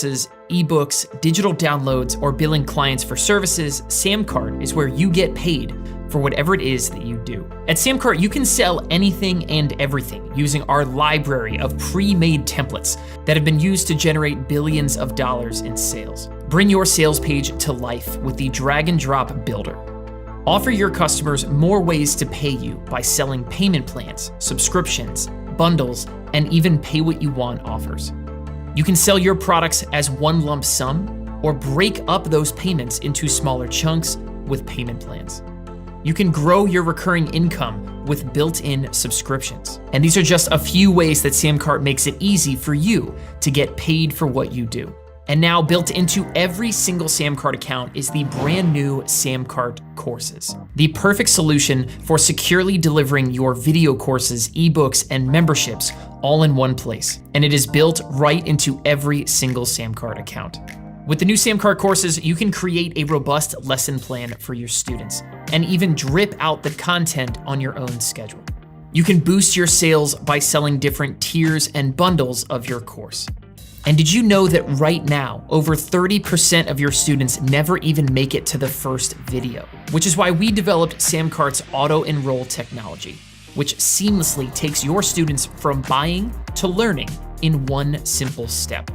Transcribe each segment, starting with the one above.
courses, ebooks, digital downloads, or billing clients for services, Samcart is where you get paid for whatever it is that you do. At Samcart, you can sell anything and everything using our library of pre-made templates that have been used to generate billions of dollars in sales. Bring your sales page to life with the drag and drop builder. Offer your customers more ways to pay you by selling payment plans, subscriptions, bundles, and even pay what you want offers. You can sell your products as one lump sum or break up those payments into smaller chunks with payment plans. You can grow your recurring income with built-in subscriptions. And these are just a few ways that Samcart makes it easy for you to get paid for what you do. And now built into every single Samcart account is the brand new Samcart Courses, the perfect solution for securely delivering your video courses, ebooks, and memberships all in one place. And it is built right into every single Samcart account. With the new Samcart Courses, you can create a robust lesson plan for your students and even drip out the content on your own schedule. You can boost your sales by selling different tiers and bundles of your course. And did you know that right now, over 30% of your students never even make it to the first video? Which is why we developed Samcart's auto-enroll technology, which seamlessly takes your students from buying to learning in one simple step.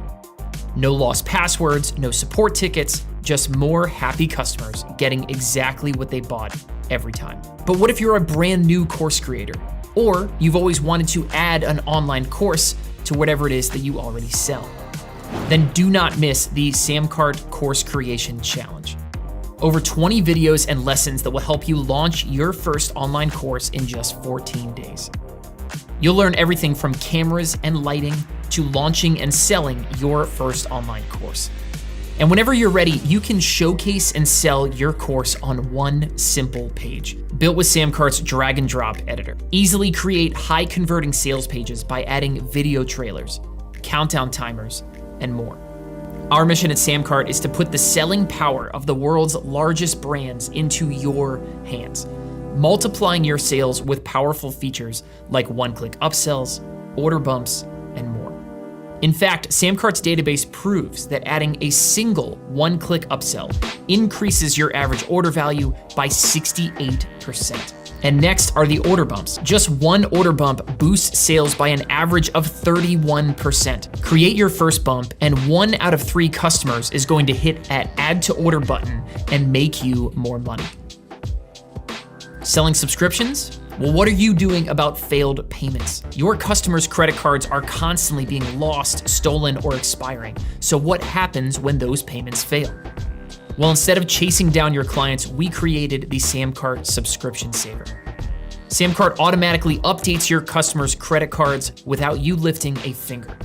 No lost passwords, no support tickets, just more happy customers getting exactly what they bought every time. But what if you're a brand new course creator? Or you've always wanted to add an online course to whatever it is that you already sell? Then do not miss the Samcart Course Creation Challenge. Over 20 videos and lessons that will help you launch your first online course in just 14 days. You'll learn everything from cameras and lighting to launching and selling your first online course. And whenever you're ready, you can showcase and sell your course on one simple page, built with Samcart's drag and drop editor. Easily create high converting sales pages by adding video trailers, countdown timers, and more. Our mission at Samcart is to put the selling power of the world's largest brands into your hands, multiplying your sales with powerful features like one-click upsells, order bumps, and more. In fact, Samcart's database proves that adding a single one-click upsell increases your average order value by 68%. And next are the order bumps. Just one order bump boosts sales by an average of 31%. Create your first bump, and 1 out of 3 customers is going to hit that add to order button and make you more money. Selling subscriptions? Well, what are you doing about failed payments? Your customers' credit cards are constantly being lost, stolen, or expiring. So what happens when those payments fail? Well, instead of chasing down your clients, we created the Samcart Subscription Saver. Samcart automatically updates your customers' credit cards without you lifting a finger.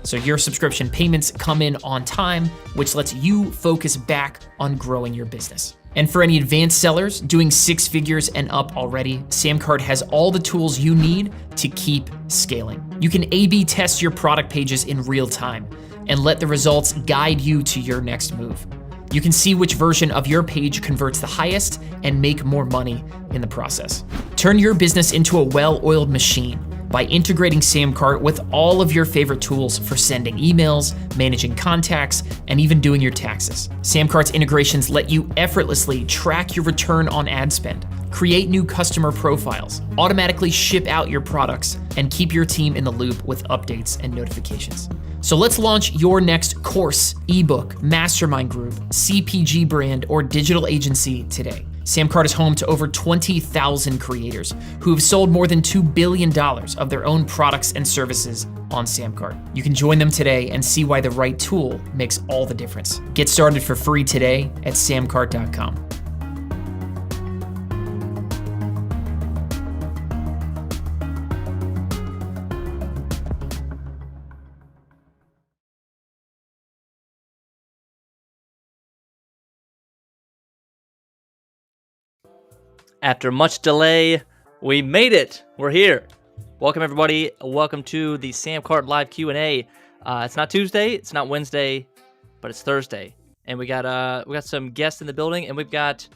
So your subscription payments come in on time, which lets you focus back on growing your business. And for any advanced sellers doing 6 figures and up already, Samcart has all the tools you need to keep scaling. You can A/B test your product pages in real time and let the results guide you to your next move. You can see which version of your page converts the highest and make more money in the process. Turn your business into a well-oiled machine by integrating Samcart with all of your favorite tools for sending emails, managing contacts, and even doing your taxes. Samcart's integrations let you effortlessly track your return on ad spend, create new customer profiles, automatically ship out your products, and keep your team in the loop with updates and notifications. So let's launch your next course, ebook, mastermind group, CPG brand, or digital agency today. Samcart is home to over 20,000 creators who have sold more than $2 billion of their own products and services on Samcart. You can join them today and see why the right tool makes all the difference. Get started for free today at samcart.com. After much delay, we made it. We're here. Welcome everybody. Welcome to the Samcart Live Q&A. It's not Tuesday, it's not Wednesday, but it's Thursday, and we got some guests in the building, and we've got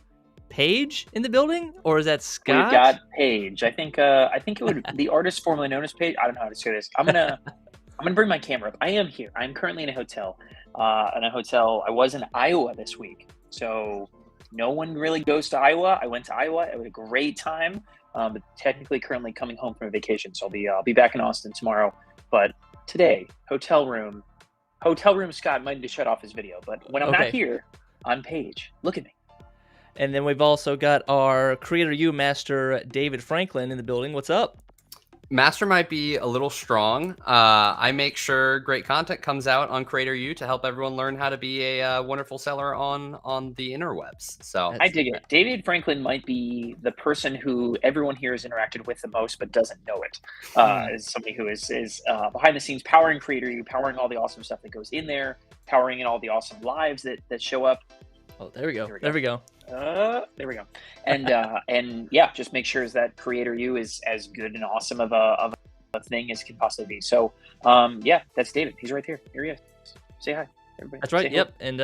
Paige in the building, or is that Scott? We've got Paige. I think it would the artist formerly known as Paige. I don't know how to say this. I'm gonna bring my camera up. I am here. I'm currently in a hotel. in a hotel. I was in Iowa this week, so no one really goes to Iowa. I went to Iowa. It was a great time. But technically, currently coming home from a vacation, so I'll be back in Austin tomorrow. But today, hotel room. Scott might need to shut off his video, but when I'm not here, I'm Paige. Look at me. And then we've also got our Creator U master, David Franklin, in the building. What's up? Master might be a little strong. I make sure great content comes out on Creator U to help everyone learn how to be a wonderful seller on the interwebs. So I dig it. David Franklin might be the person who everyone here has interacted with the most, but doesn't know it. As somebody who is behind the scenes, powering Creator U, powering all the awesome stuff that goes in there, powering in all the awesome lives that show up. Oh, there we go. There we go. There we go. And yeah, just make sure that Creator U is as good and awesome of a thing as it can possibly be. So yeah, that's David. He's right there. Here he is. Say hi, everybody. That's right. Yep. And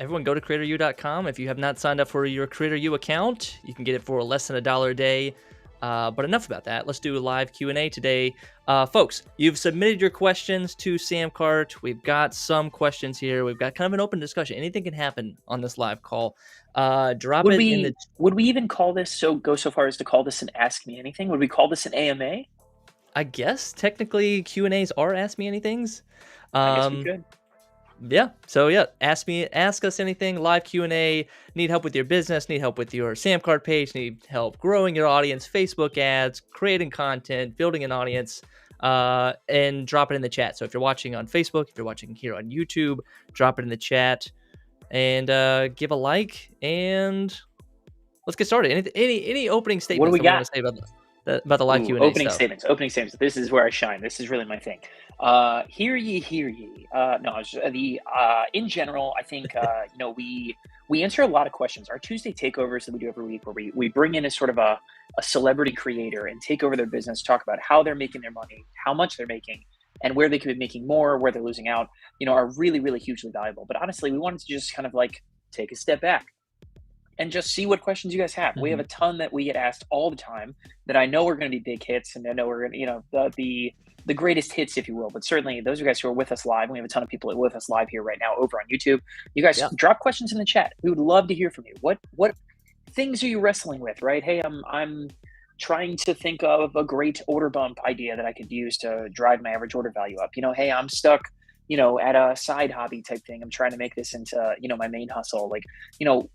everyone go to creatoru.com. If you have not signed up for your Creator U account, you can get it for less than $1 a day. But enough about that. Let's do a live Q&A today. Folks, you've submitted your questions to Samcart. We've got some questions here. We've got kind of an open discussion. Anything can happen on this live call. Would we even call this, go so far as to call this an Ask Me Anything? Would we call this an AMA? I guess technically Q&As are Ask Me Anythings. I guess we could. Yeah. So yeah, ask us anything. Live Q&A. Need help with your business? Need help with your Samcart page? Need help growing your audience? Facebook ads? Creating content? Building an audience? And drop it in the chat. So if you're watching on Facebook, if you're watching here on YouTube, drop it in the chat and give a like. And let's get started. Any opening statements? What do we got? Want to say about the live Q&A opening stuff? Opening statements. This is where I shine. This is really my thing. Hear ye, hear ye. In general, I think we answer a lot of questions. Our Tuesday takeovers that we do every week, where we bring in a sort of a celebrity creator and take over their business, talk about how they're making their money, how much they're making, and where they could be making more, where they're losing out, are really, really hugely valuable. But honestly, we wanted to just kind of like take a step back and just see what questions you guys have. We have a ton that we get asked all the time that I know are going to be big hits, and I know we're going to, the greatest hits, if you will. But certainly those of you guys who are with us live, we have a ton of people with us live here right now over on YouTube. You guys drop questions in the chat. We would love to hear from you. What things are you wrestling with, right? Hey, I'm trying to think of a great order bump idea that I could use to drive my average order value up. Hey, I'm stuck at a side hobby type thing. I'm trying to make this into, my main hustle. Like,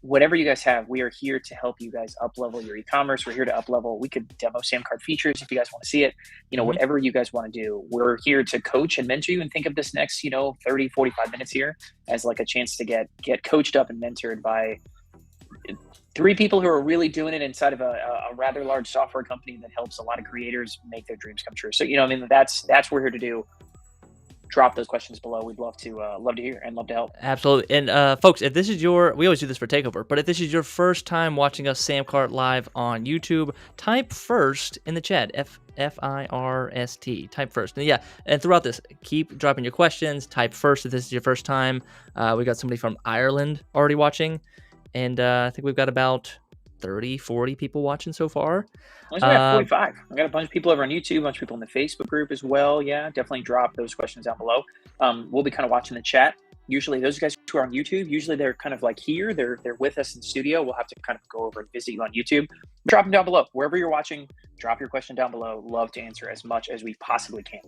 whatever you guys have, we are here to help you guys up level your e-commerce. We're here to up level. We could demo Samcart features if you guys want to see it. Whatever you guys want to do, we're here to coach and mentor you, and think of this next, 30, 45 minutes here as like a chance to get coached up and mentored by 3 people who are really doing it inside of a rather large software company that helps a lot of creators make their dreams come true. So, that's what we're here to do. Drop those questions below. We'd love to hear and love to help. Absolutely. And folks, if this is we always do this for Takeover, but if this is your first time watching us Samcart live on YouTube, type first in the chat, F-I-R-S-T, type first. And throughout this, keep dropping your questions, type first if this is your first time. We got somebody from Ireland already watching, and I think we've got about 30, 40 people watching so far. We got 45. I got a bunch of people over on YouTube, a bunch of people in the Facebook group as well. Yeah, definitely drop those questions down below. We'll be kind of watching the chat. Usually those guys who are on YouTube, usually they're kind of like here. They're with us in studio. We'll have to kind of go over and visit you on YouTube. Drop them down below. Wherever you're watching, drop your question down below. Love to answer as much as we possibly can.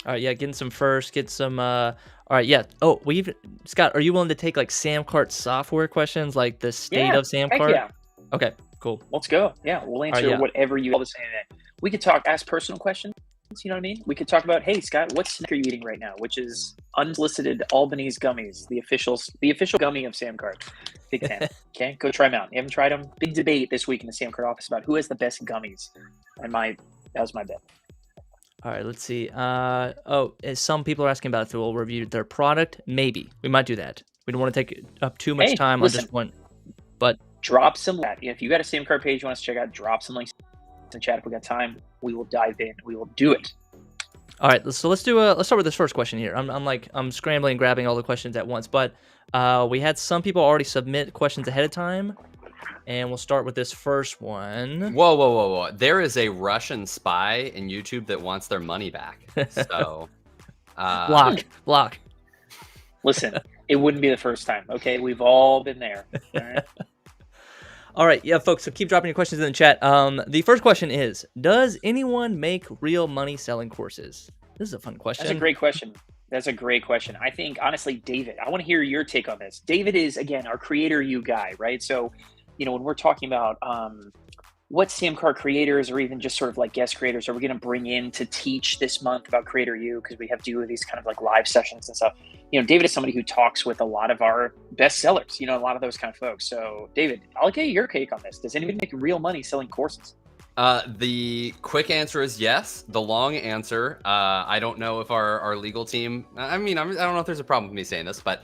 All right, yeah, getting some first, get some, all right, yeah. Oh, Scott, are you willing to take like Samcart software questions, like the state of Samcart? Yeah. Okay, cool. Let's go. Yeah, we'll answer whatever you all say. We could ask personal questions. You know what I mean? We could talk about, hey, Scott, what snack are you eating right now? Which is unsolicited Albanese gummies, the official gummy of Samcart. Big fan. Okay, go try them out. You haven't tried them? Big debate this week in the Samcart office about who has the best gummies. And that was my bet. All right, let's see. Some people are asking about if we'll review their product. Maybe. We might do that. We don't want to take up too much time on just one. But drop some. If you got a Samcart page you want us to check out, drop some links in the chat if we got time. We will dive in. We will do it. All right, so let's start with this first question here. I'm scrambling, grabbing all the questions at once, but we had some people already submit questions ahead of time, and we'll start with this first one. Whoa. There is a Russian spy in YouTube that wants their money back. So block. Listen, it wouldn't be the first time. Okay, we've all been there. All right. All right, yeah, folks. So keep dropping your questions in the chat. The first question is: does anyone make real money selling courses? This is a fun question. That's a great question. That's a great question. I think, honestly, David, I want to hear your take on this. David is, again, our Creator U guy, right? So, when we're talking about what Samcart creators or even just sort of like guest creators are we going to bring in to teach this month about Creator U, because we have these kind of like live sessions and stuff. David is somebody who talks with a lot of our best sellers, a lot of those kind of folks. So, David, I'll get your take on this. Does anybody make real money selling courses? The quick answer is yes. The long answer, I don't know if our legal team, I don't know if there's a problem with me saying this, but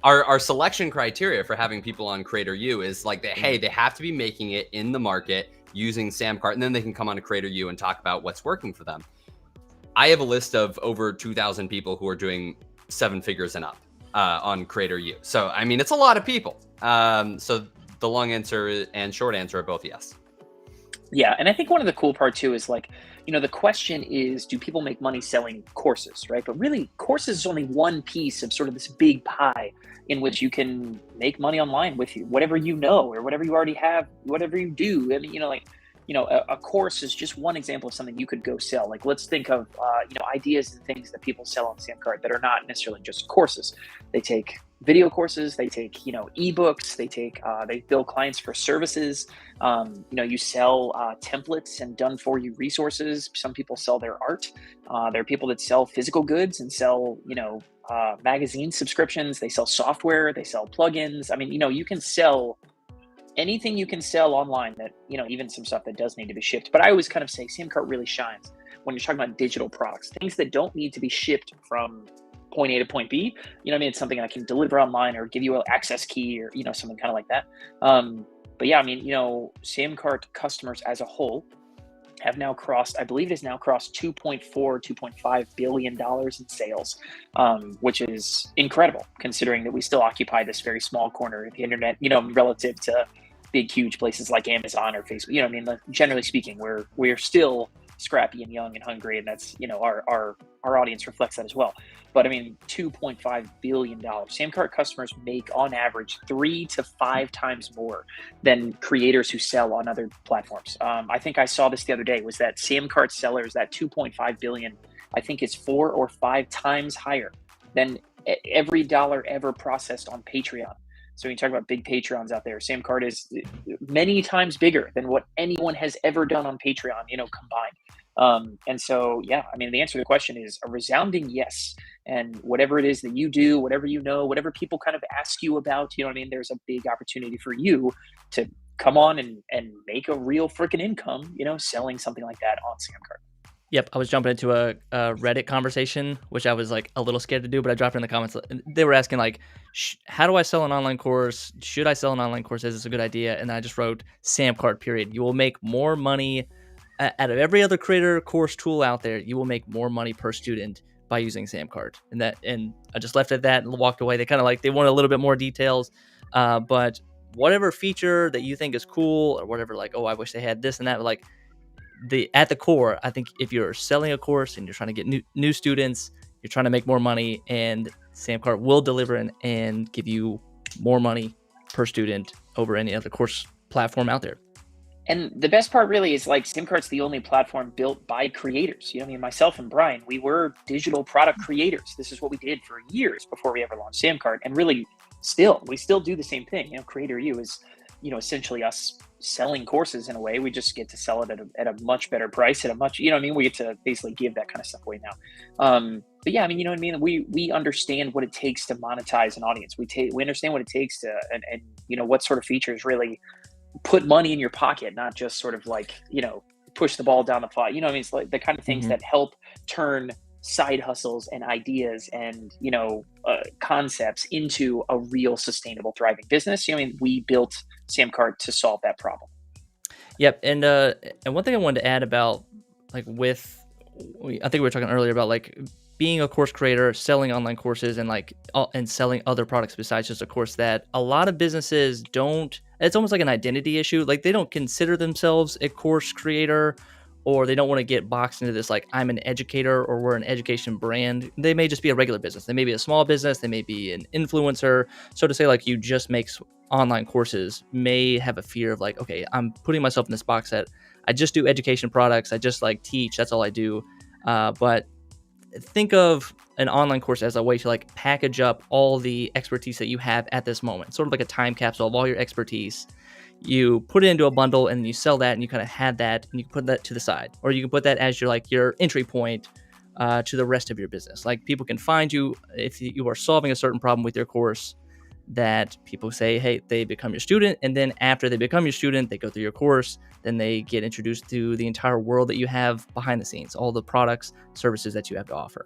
our selection criteria for having people on Creator U is like, hey, they have to be making it in the market using Samcart, and then they can come on to Creator U and talk about what's working for them. I have a list of over 2,000 people who are doing 7 figures and up on Creator U. So, it's a lot of people. So the long answer and short answer are both yes. Yeah, and I think one of the cool part too is like, the question is, do people make money selling courses, right? But really, courses is only one piece of sort of this big pie in which you can make money online with whatever you know or whatever you already have, whatever you do. A course is just one example of something you could go sell. Like, let's think of ideas and things that people sell on Samcart that are not necessarily just courses. They take video courses, they take ebooks, they bill clients for services. You sell templates and done for you resources. Some people sell their art. There are people that sell physical goods and sell magazine subscriptions. They sell software, they sell plugins. You can sell anything you can sell online that, even some stuff that does need to be shipped. But I always kind of say Samcart really shines when you're talking about digital products, things that don't need to be shipped from point A to point B. It's something I can deliver online or give you an access key or, something kind of like that. But yeah, Samcart customers as a whole have now crossed, I believe it has now crossed $2.5 billion in sales, which is incredible considering that we still occupy this very small corner of the internet, relative to big, huge places like Amazon or Facebook. Generally speaking, we're still scrappy and young and hungry, and that's, our audience reflects that as well. But $2.5 billion. Samcart customers make on average 3 to 5 times more than creators who sell on other platforms. I think I saw this the other day, was that Samcart sellers, that 2.5 billion, I think is 4 or 5 times higher than every dollar ever processed on Patreon. So when you talk about big Patreons out there, Samcart is many times bigger than what anyone has ever done on Patreon, combined. And so, yeah, the answer to the question is a resounding yes. And whatever it is that you do, whatever whatever people kind of ask you about, there's a big opportunity for you to come on and make a real freaking income, selling something like that on Samcart. Yep, I was jumping into a Reddit conversation, which I was like a little scared to do, but I dropped it in the comments. They were asking like, how do I sell an online course? Should I sell an online course? Is this a good idea? And I just wrote Samcart, period. You will make more money out of every other creator course tool out there. You will make more money per student by using Samcart. And I just left it at that and walked away. They kind of they want a little bit more details, but whatever feature that you think is cool or whatever, like, oh, I wish they had this and that, at the core, I think if you're selling a course and you're trying to get new students, you're trying to make more money, and Samcart will deliver and give you more money per student over any other course platform out there. And the best part really is Samcart's the only platform built by creators. Myself and Brian, we were digital product creators. This is what we did for years before we ever launched Samcart. And really we still do the same thing. Creator U is, essentially us selling courses in a way. We just get to sell it at a much better price, at a much, we get to basically give that kind of stuff away now. But yeah, we understand what it takes to monetize an audience. We understand what it takes to, and what sort of features really put money in your pocket, not just sort of push the ball down the pot. It's like the kind of things that help turn side hustles and ideas and concepts into a real sustainable, thriving business. We built Samcart to solve that problem. Yep, and one thing I wanted to add about I think we were talking earlier about being a course creator, selling online courses, and selling other products besides just a course, that a lot of businesses don't. It's almost like an identity issue. They don't consider themselves a course creator, or they don't want to get boxed into this like I'm an educator or we're an education brand. They may just be a regular business. They may be a small business. They may be an influencer. So to say like you just make online courses may have a fear of like, okay, I'm putting myself in this box that I just do education products. I just like teach. That's all I do. But think of an online course as a way to like package up all the expertise that you have at this moment, sort of like a time capsule of all your expertise. You put it into a bundle and you sell that, and you kind of had that, and you can put that to the side, or you can put that as your entry point to the rest of your business. Like people can find you if you are solving a certain problem with your course. That people say, hey, they become your student, and then after they become your student, they go through your course, then they get introduced to the entire world that you have behind the scenes, all the products, services that you have to offer.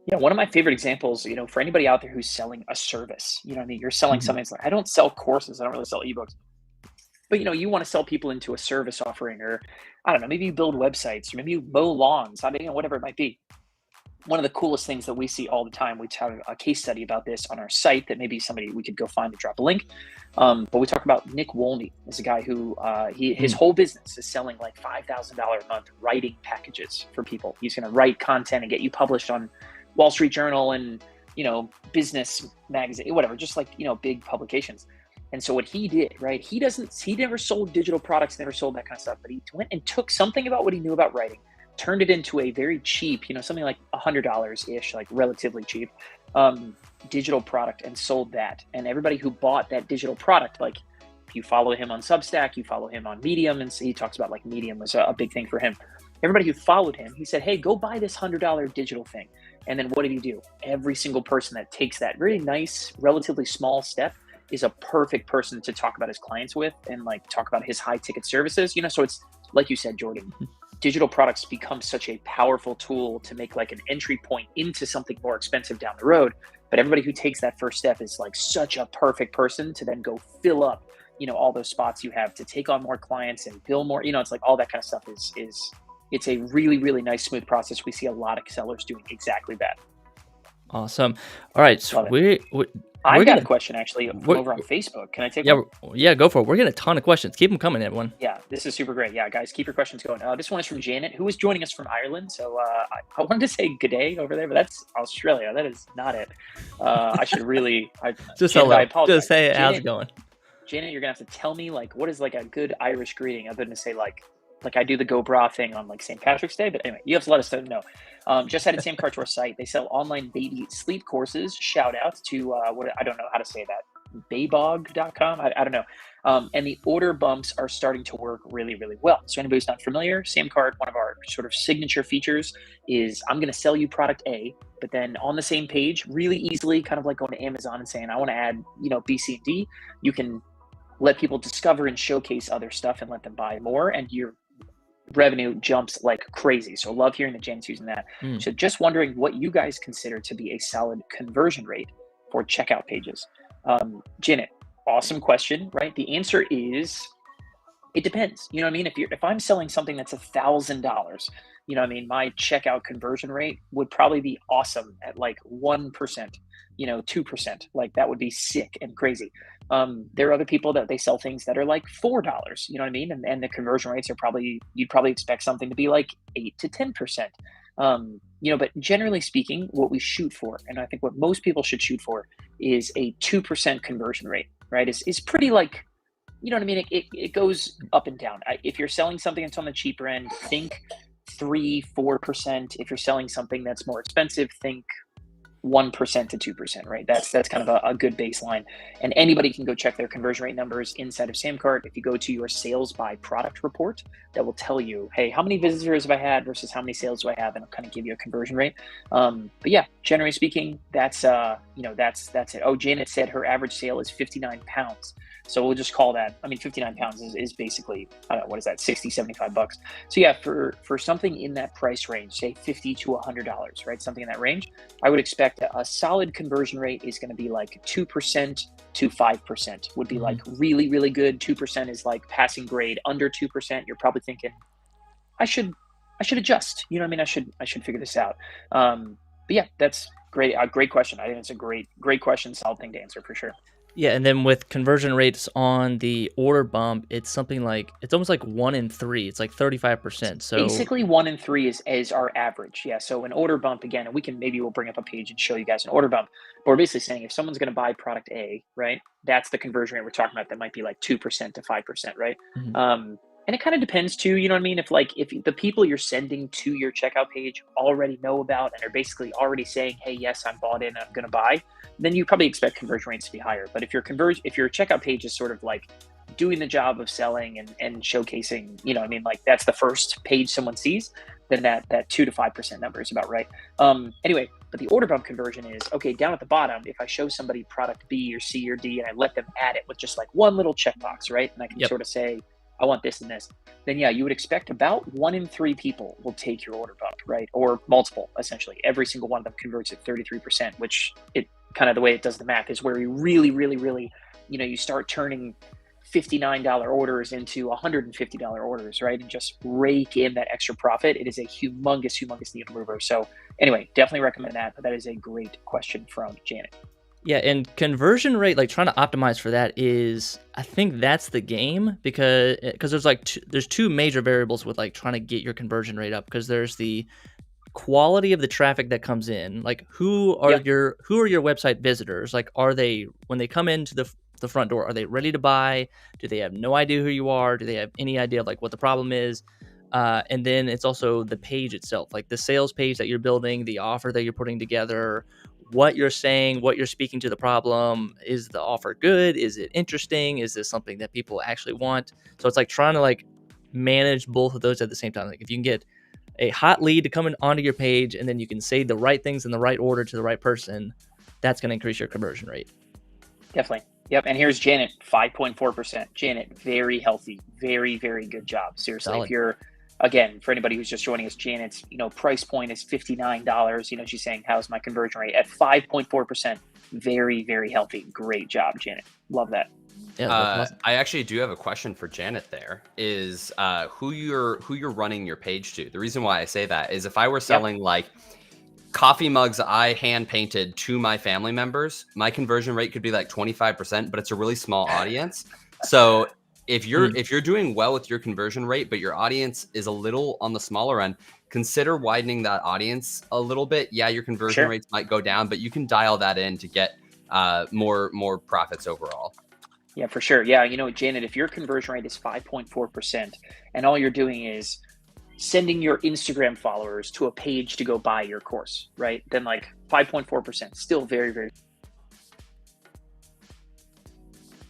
Yeah, one of my favorite examples, for anybody out there who's selling a service, what I mean? You're selling something. It's like, I don't sell courses. I don't really sell ebooks. But, you want to sell people into a service offering, or I don't know, maybe you build websites, or maybe you mow lawns, whatever it might be. One of the coolest things that we see all the time, we have a case study about this on our site that maybe somebody we could go find and drop a link. But we talk about Nick Wolney as a guy who his whole business is selling like $5,000 a month writing packages for people. He's going to write content and get you published on Wall Street Journal and, business magazine, whatever, just like, big publications. And so what he did, right, he never sold digital products, never sold that kind of stuff, but he went and took something about what he knew about writing, turned it into a very cheap, something like $100-ish, like relatively cheap, digital product, and sold that. And everybody who bought that digital product, like if you follow him on Substack, you follow him on Medium, and so he talks about like Medium was a big thing for him. Everybody who followed him, he said, hey, go buy this $100 digital thing. And then what did he do? Every single person that takes that very nice, relatively small step is a perfect person to talk about his clients with and like talk about his high ticket services. So it's like you said, Jordan, digital products become such a powerful tool to make like an entry point into something more expensive down the road. But everybody who takes that first step is like such a perfect person to then go fill up, all those spots you have to take on more clients and bill more. It's like all that kind of stuff is it's a really, really nice, smooth process. We see a lot of sellers doing exactly that. Awesome. All right. So I got a question actually from over on Facebook. Can I take one? Yeah, go for it. We're getting a ton of questions. Keep them coming, everyone. Yeah, this is super great. Yeah, guys, keep your questions going. This one is from Janet, who is joining us from Ireland. So I wanted to say good day over there, but that's Australia. That is not it. I should really just Janet, I apologize. Just say how's it going. Janet, you're gonna have to tell me like what is like a good Irish greeting other than to say like I do the go bra thing on like St. Patrick's Day. But anyway, you have to let us know. Just added Samcart to our site. They sell online baby sleep courses. Shout out to what I don't know how to say that. Baybog.com. I don't know. And the order bumps are starting to work really, really well. So anybody who's not familiar, Samcart, one of our sort of signature features is I'm going to sell you product A, but then on the same page, really easily, kind of like going to Amazon and saying, I want to add, B, C, and D. You can let people discover and showcase other stuff and let them buy more, and your revenue jumps like crazy. So love hearing that Janet's using that. So just wondering what you guys consider to be a solid conversion rate for checkout pages. Janet, awesome question, right? The answer is, it depends. You know what I mean? If I'm selling something that's $1,000, you know what I mean? My checkout conversion rate would probably be awesome at like 1%, 2%. Like that would be sick and crazy. There are other people that they sell things that are like $4, you know what I mean? And the conversion rates are you'd probably expect something to be like 8 to 10%. But generally speaking, what we shoot for, and I think what most people should shoot for, is a 2% conversion rate, right? Is pretty like, you know what I mean? It goes up and down. If you're selling something that's on the cheaper end, think 3-4%. If you're selling something that's more expensive, think 1% to 2%, right? That's kind of a good baseline. And anybody can go check their conversion rate numbers inside of Samcart. If you go to your sales by product report, that will tell you, hey, how many visitors have I had versus how many sales do I have? And it'll kind of give you a conversion rate. But yeah, generally speaking, that's it. Oh, Janet said her average sale is 59 pounds. So we'll just call that, 59 pounds is basically, I don't know, what is that, $60-$75. So yeah, for something in that price range, say $50 to $100, right? Something in that range, I would expect a solid conversion rate is going to be like 2% to 5% would be like really, really good. 2% is like passing grade. Under 2%, you're probably thinking, I should adjust. You know what I mean? I should figure this out. But yeah, that's great. A great question. I think it's a great question. Solid thing to answer for sure. Yeah, and then with conversion rates on the order bump, it's something like it's almost like 1 in 3. It's like 35%. So Basically, 1 in 3 is our average. Yeah. So an order bump again, and we'll bring up a page and show you guys an order bump. But we're basically saying if someone's going to buy product A, right, that's the conversion rate we're talking about. That might be like 2% to 5%, right? mhm. And it kind of depends too. You know what I mean? If the people you're sending to your checkout page already know about and are basically already saying, "Hey, yes, I'm bought in, I'm going to buy," then you probably expect conversion rates to be higher. But if your checkout page is sort of like doing the job of selling and showcasing, you know, what I mean, like that's the first page someone sees, then that 2 to 5% number is about right. Anyway, but the order bump conversion is okay down at the bottom. If I show somebody product B or C or D and I let them add it with just like one little checkbox, right, and I can Yep. sort of say, I want this and this, then yeah, you would expect about 1 in 3 people will take your order bump, right, or multiple. Essentially, every single one of them converts at 33%, which it kind of the way it does the math is where you really, really, really, you know, you start turning $59 orders into $150 orders, right? And just rake in that extra profit. It is a humongous needle mover. So anyway, definitely recommend that. But that is a great question from Janet. Yeah, and conversion rate, like trying to optimize for that is, I think that's the game because there's like there's two major variables with like trying to get your conversion rate up because there's the quality of the traffic that comes in, like who are Yep. your website visitors, like are they when they come into the front door, are they ready to buy? Do they have no idea who you are? Do they have any idea of like what the problem is? And then it's also the page itself, like the sales page that you're building, the offer that you're putting together, what you're saying, what you're speaking to the problem. Is the offer good? Is it interesting? Is this something that people actually want? So it's like trying to like manage both of those at the same time. Like if you can get a hot lead to come in onto your page and then you can say the right things in the right order to the right person, that's going to increase your conversion rate. Definitely. Yep. And here's Janet, 5.4%. Janet, very healthy, very, very good job. Seriously. Solid. If you're, again, for anybody who's just joining us, Janet's, you know, price point is $59. You know, she's saying, how's my conversion rate at 5.4%? Very, very healthy. Great job, Janet. Love that. Yeah, that's awesome. I actually do have a question for Janet. There is who you're running your page to. The reason why I say that is if I were selling like coffee mugs I hand painted to my family members, my conversion rate could be like 25%, but it's a really small audience. So if you're doing well with your conversion rate, but your audience is a little on the smaller end, consider widening that audience a little bit. Yeah, your conversion rates might go down, but you can dial that in to get more profits overall. Yeah, for sure. Yeah, you know, Janet, if your conversion rate is 5.4% and all you're doing is sending your Instagram followers to a page to go buy your course, right? Then like 5.4%, still very, very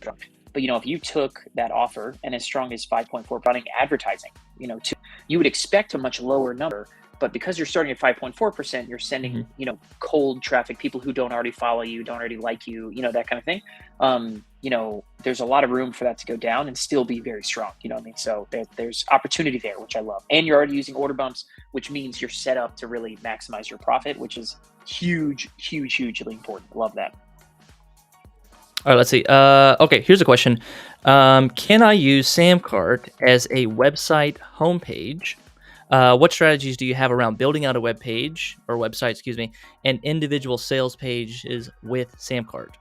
strong. But you know, if you took that offer and as strong as 5.4 running advertising, you know, you would expect a much lower number. But because you're starting at 5.4%, you're sending, you know, cold traffic, people who don't already follow you, don't already like you, you know, that kind of thing. You know, there's a lot of room for that to go down and still be very strong. You know what I mean? So there's opportunity there, which I love. And you're already using order bumps, which means you're set up to really maximize your profit, which is hugely important. Love that. All right, let's see. Okay, here's a question. Can I use Samcart as a website homepage? What strategies do you have around building out a web page or website, excuse me, and individual sales pages with Samcart?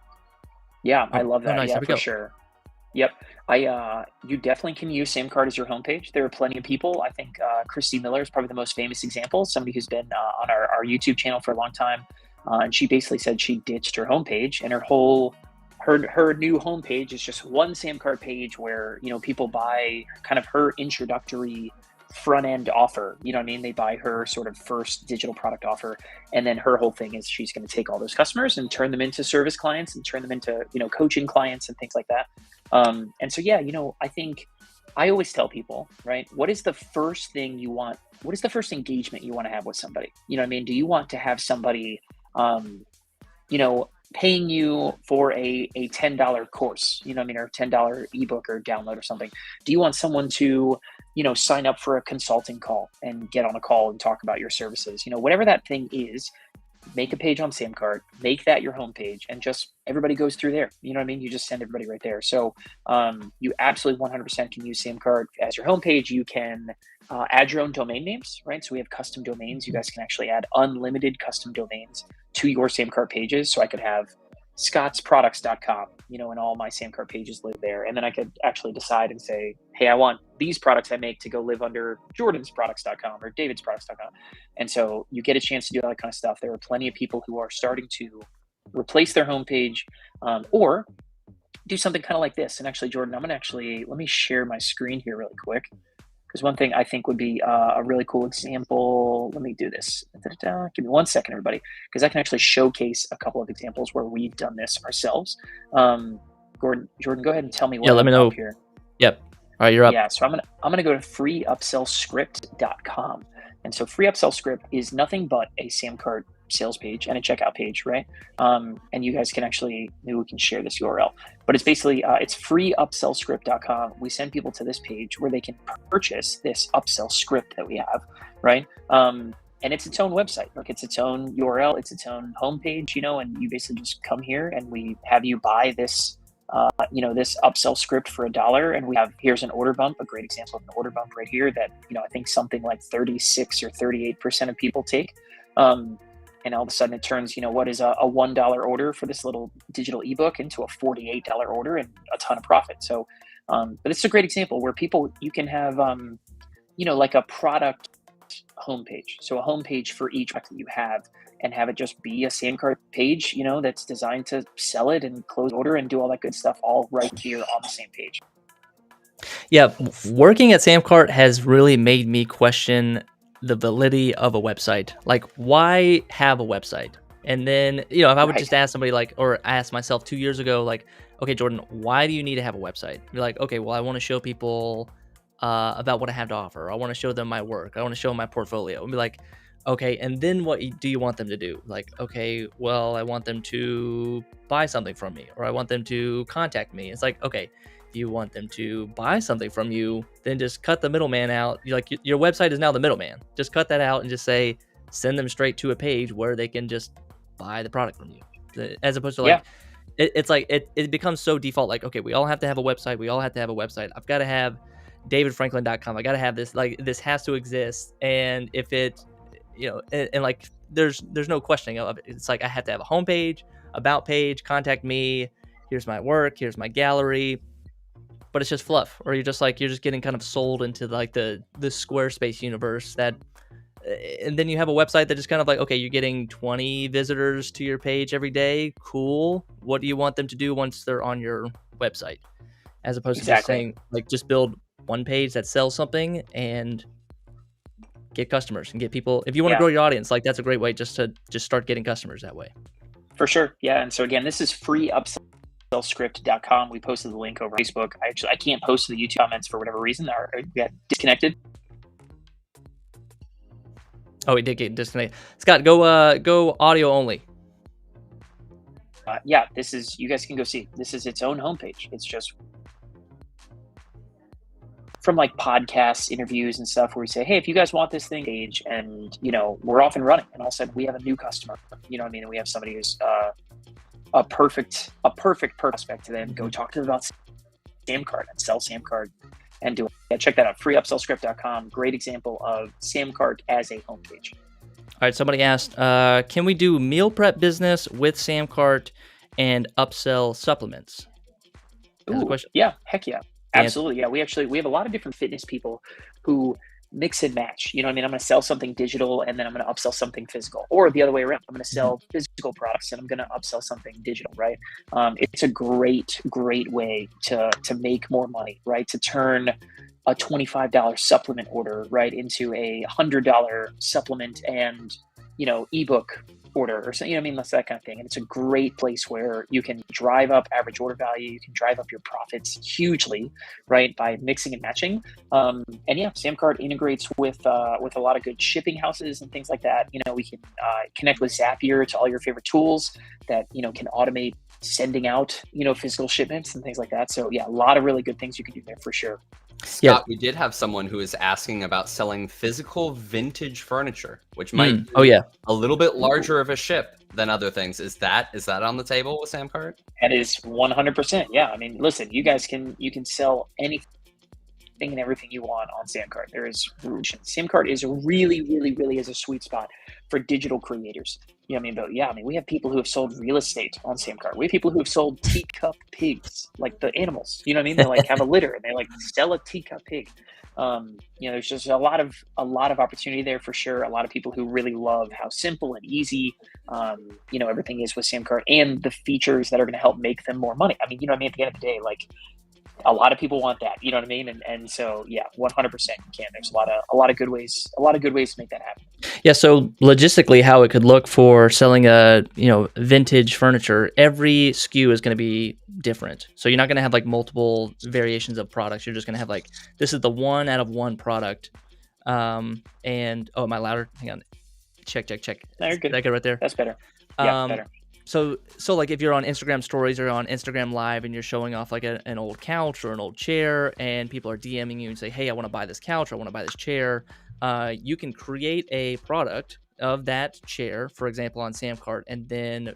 Yeah, I love that. nice. Yeah, There we for go. sure. Yep. You definitely can use Samcart as your homepage. There are plenty of people. I think Christy Miller is probably the most famous example, somebody who's been on our YouTube channel for a long time. And she basically said she ditched her homepage and her new homepage is just one Samcart page where, you know, people buy kind of her introductory front end offer. You know what I mean? They buy her sort of first digital product offer. And then her whole thing is she's going to take all those customers and turn them into service clients and turn them into, you know, coaching clients and things like that. And so, yeah, you know, I think I always tell people, right? What is the first thing you want? What is the first engagement you want to have with somebody? You know what I mean? Do you want to have somebody, you know, paying you for a $10 course, you know what I mean, or a $10 ebook or download or something? Do you want someone to, you know, sign up for a consulting call and get on a call and talk about your services? You know, whatever that thing is, make a page on Samcart, make that your homepage, and just everybody goes through there. You know what I mean? You just send everybody right there. So you absolutely 100% can use Samcart as your homepage. You can add your own domain names, right? So we have custom domains. You guys can actually add unlimited custom domains to your Samcart pages. So I could have scottsproducts.com, and all my Samcart pages live there. And then I could actually decide and say, hey, I want these products I make to go live under jordansproducts.com or davidsproducts.com. And so you get a chance to do all that kind of stuff. There are plenty of people who are starting to replace their homepage, or do something kind of like this. And actually, Jordan, let me share my screen here really quick. Because one thing I think would be a really cool example, let me do this. Give me 1 second, everybody, because I can actually showcase a couple of examples where we've done this ourselves. Jordan, go ahead and tell me what let me know. Up here. Yep. All right, you're up. Yeah, so I'm gonna go to freeupsellscript.com. And so Free Upsell Script is nothing but a Samcart sales page and a checkout page, right? And you guys can actually, maybe we can share this URL, but it's basically, it's freeupsellscript.com. We send people to this page where they can purchase this upsell script that we have, right? And it's its own website. Like, it's its own URL, it's its own homepage, and you basically just come here and we have you buy this, this upsell script for $1. And here's an order bump, a great example of an order bump right here that, I think something like 36 or 38% of people take. And all of a sudden it turns, what is a $1 order for this little digital ebook into a $48 order and a ton of profit. So, but it's a great example where you can have, like a product homepage. So a homepage for each product that you have, and have it just be a Samcart page, that's designed to sell it and close order and do all that good stuff all right here on the same page. Yeah, working at Samcart has really made me question the validity of a website. Like, why have a website? And then, if I would just ask somebody or ask myself 2 years ago, okay, Jordan, why do you need to have a website? You're like, okay, well, I want to show people about what I have to offer. I want to show them my work. I want to show them my portfolio. And be like, okay, and then what do you want them to do? Like, okay, well, I want them to buy something from me, or I want them to contact me. It's like, okay, if you want them to buy something from you, then just cut the middleman out. Your website is now the middleman. Just cut that out and just send them straight to a page where they can just buy the product from you. As opposed to it becomes so default. Like, okay, we all have to have a website. We all have to have a website. I've got to have davidfranklin.com. I got to have this. Like, this has to exist. And if it, there's no questioning of it. It's like, I have to have a homepage, about page, contact me. Here's my work. Here's my gallery. But it's just fluff, or you're just getting kind of sold into the Squarespace universe and then you have a website that is kind of like, okay, you're getting 20 visitors to your page every day. Cool. What do you want them to do once they're on your website? As opposed to just saying, just build one page that sells something and get customers and get people. If you want to grow your audience, that's a great way just to start getting customers that way. For sure. Yeah. And so again, this is freeupsellscript.com. We posted the link over Facebook. I can't post to the YouTube comments for whatever reason. We got disconnected. Oh, we did get disconnected. Scott, go audio only. You guys can go see. This is its own homepage. It's just from podcasts, interviews and stuff where we say, hey, if you guys want this thing page, and we're off and running, and all of a sudden we have a new customer, and we have somebody who's a perfect prospect to then go talk to them about Samcart and sell Samcart and do it. Yeah, check that out, freeupsellscript.com. Great example of Samcart as a homepage. All right, somebody asked, can we do meal prep business with Samcart and upsell supplements? That's a question. Yeah, heck yeah. Absolutely. Yeah, we have a lot of different fitness people who mix and match. I'm going to sell something digital and then I'm going to upsell something physical, or the other way around. I'm going to sell physical products and I'm going to upsell something digital, right? It's a great way to make more money, right? To turn a $25 supplement order, right, into a $100 supplement and, ebook order or something, that's that kind of thing. And it's a great place where you can drive up average order value. You can drive up your profits hugely, right, by mixing and matching. Samcart integrates with a lot of good shipping houses and things like that. We can connect with Zapier to all your favorite tools that, can automate sending out, physical shipments and things like that. So yeah, a lot of really good things you can do there for sure. Scott, we did have someone who is asking about selling physical vintage furniture, which might be a little bit larger of a ship than other things. Is that on the table with Samcart? That is 100%. Yeah. Listen, you can sell anything and everything you want on Samcart. Samcart is really, really, really is a sweet spot for digital creators. You know what I mean? But yeah, I mean, we have people who have sold real estate on SamCart. We have people who have sold teacup pigs, like the animals. You know what I mean? They like have a litter and they like sell a teacup pig. There's just a lot of opportunity there for sure. A lot of people who really love how simple and easy, everything is with SamCart and the features that are going to help make them more money. I mean, you know what I mean? At the end of the day, like, a lot of people want that, you know what I mean? And so, yeah, 100% you can. There's a lot of good ways to make that happen. Yeah. So logistically, how it could look for selling vintage furniture, every SKU is going to be different. So you're not going to have like multiple variations of products. You're just going to have like, this is the 1 out of 1 product. Am I louder? Hang on. Check. No, you're good. Is that good right there? That's better. Yeah, better. So like if you're on Instagram stories or on Instagram live and you're showing off like an old couch or an old chair and people are DMing you and say, hey, I want to buy this couch or I want to buy this chair, you can create a product of that chair, for example, on SamCart, and then,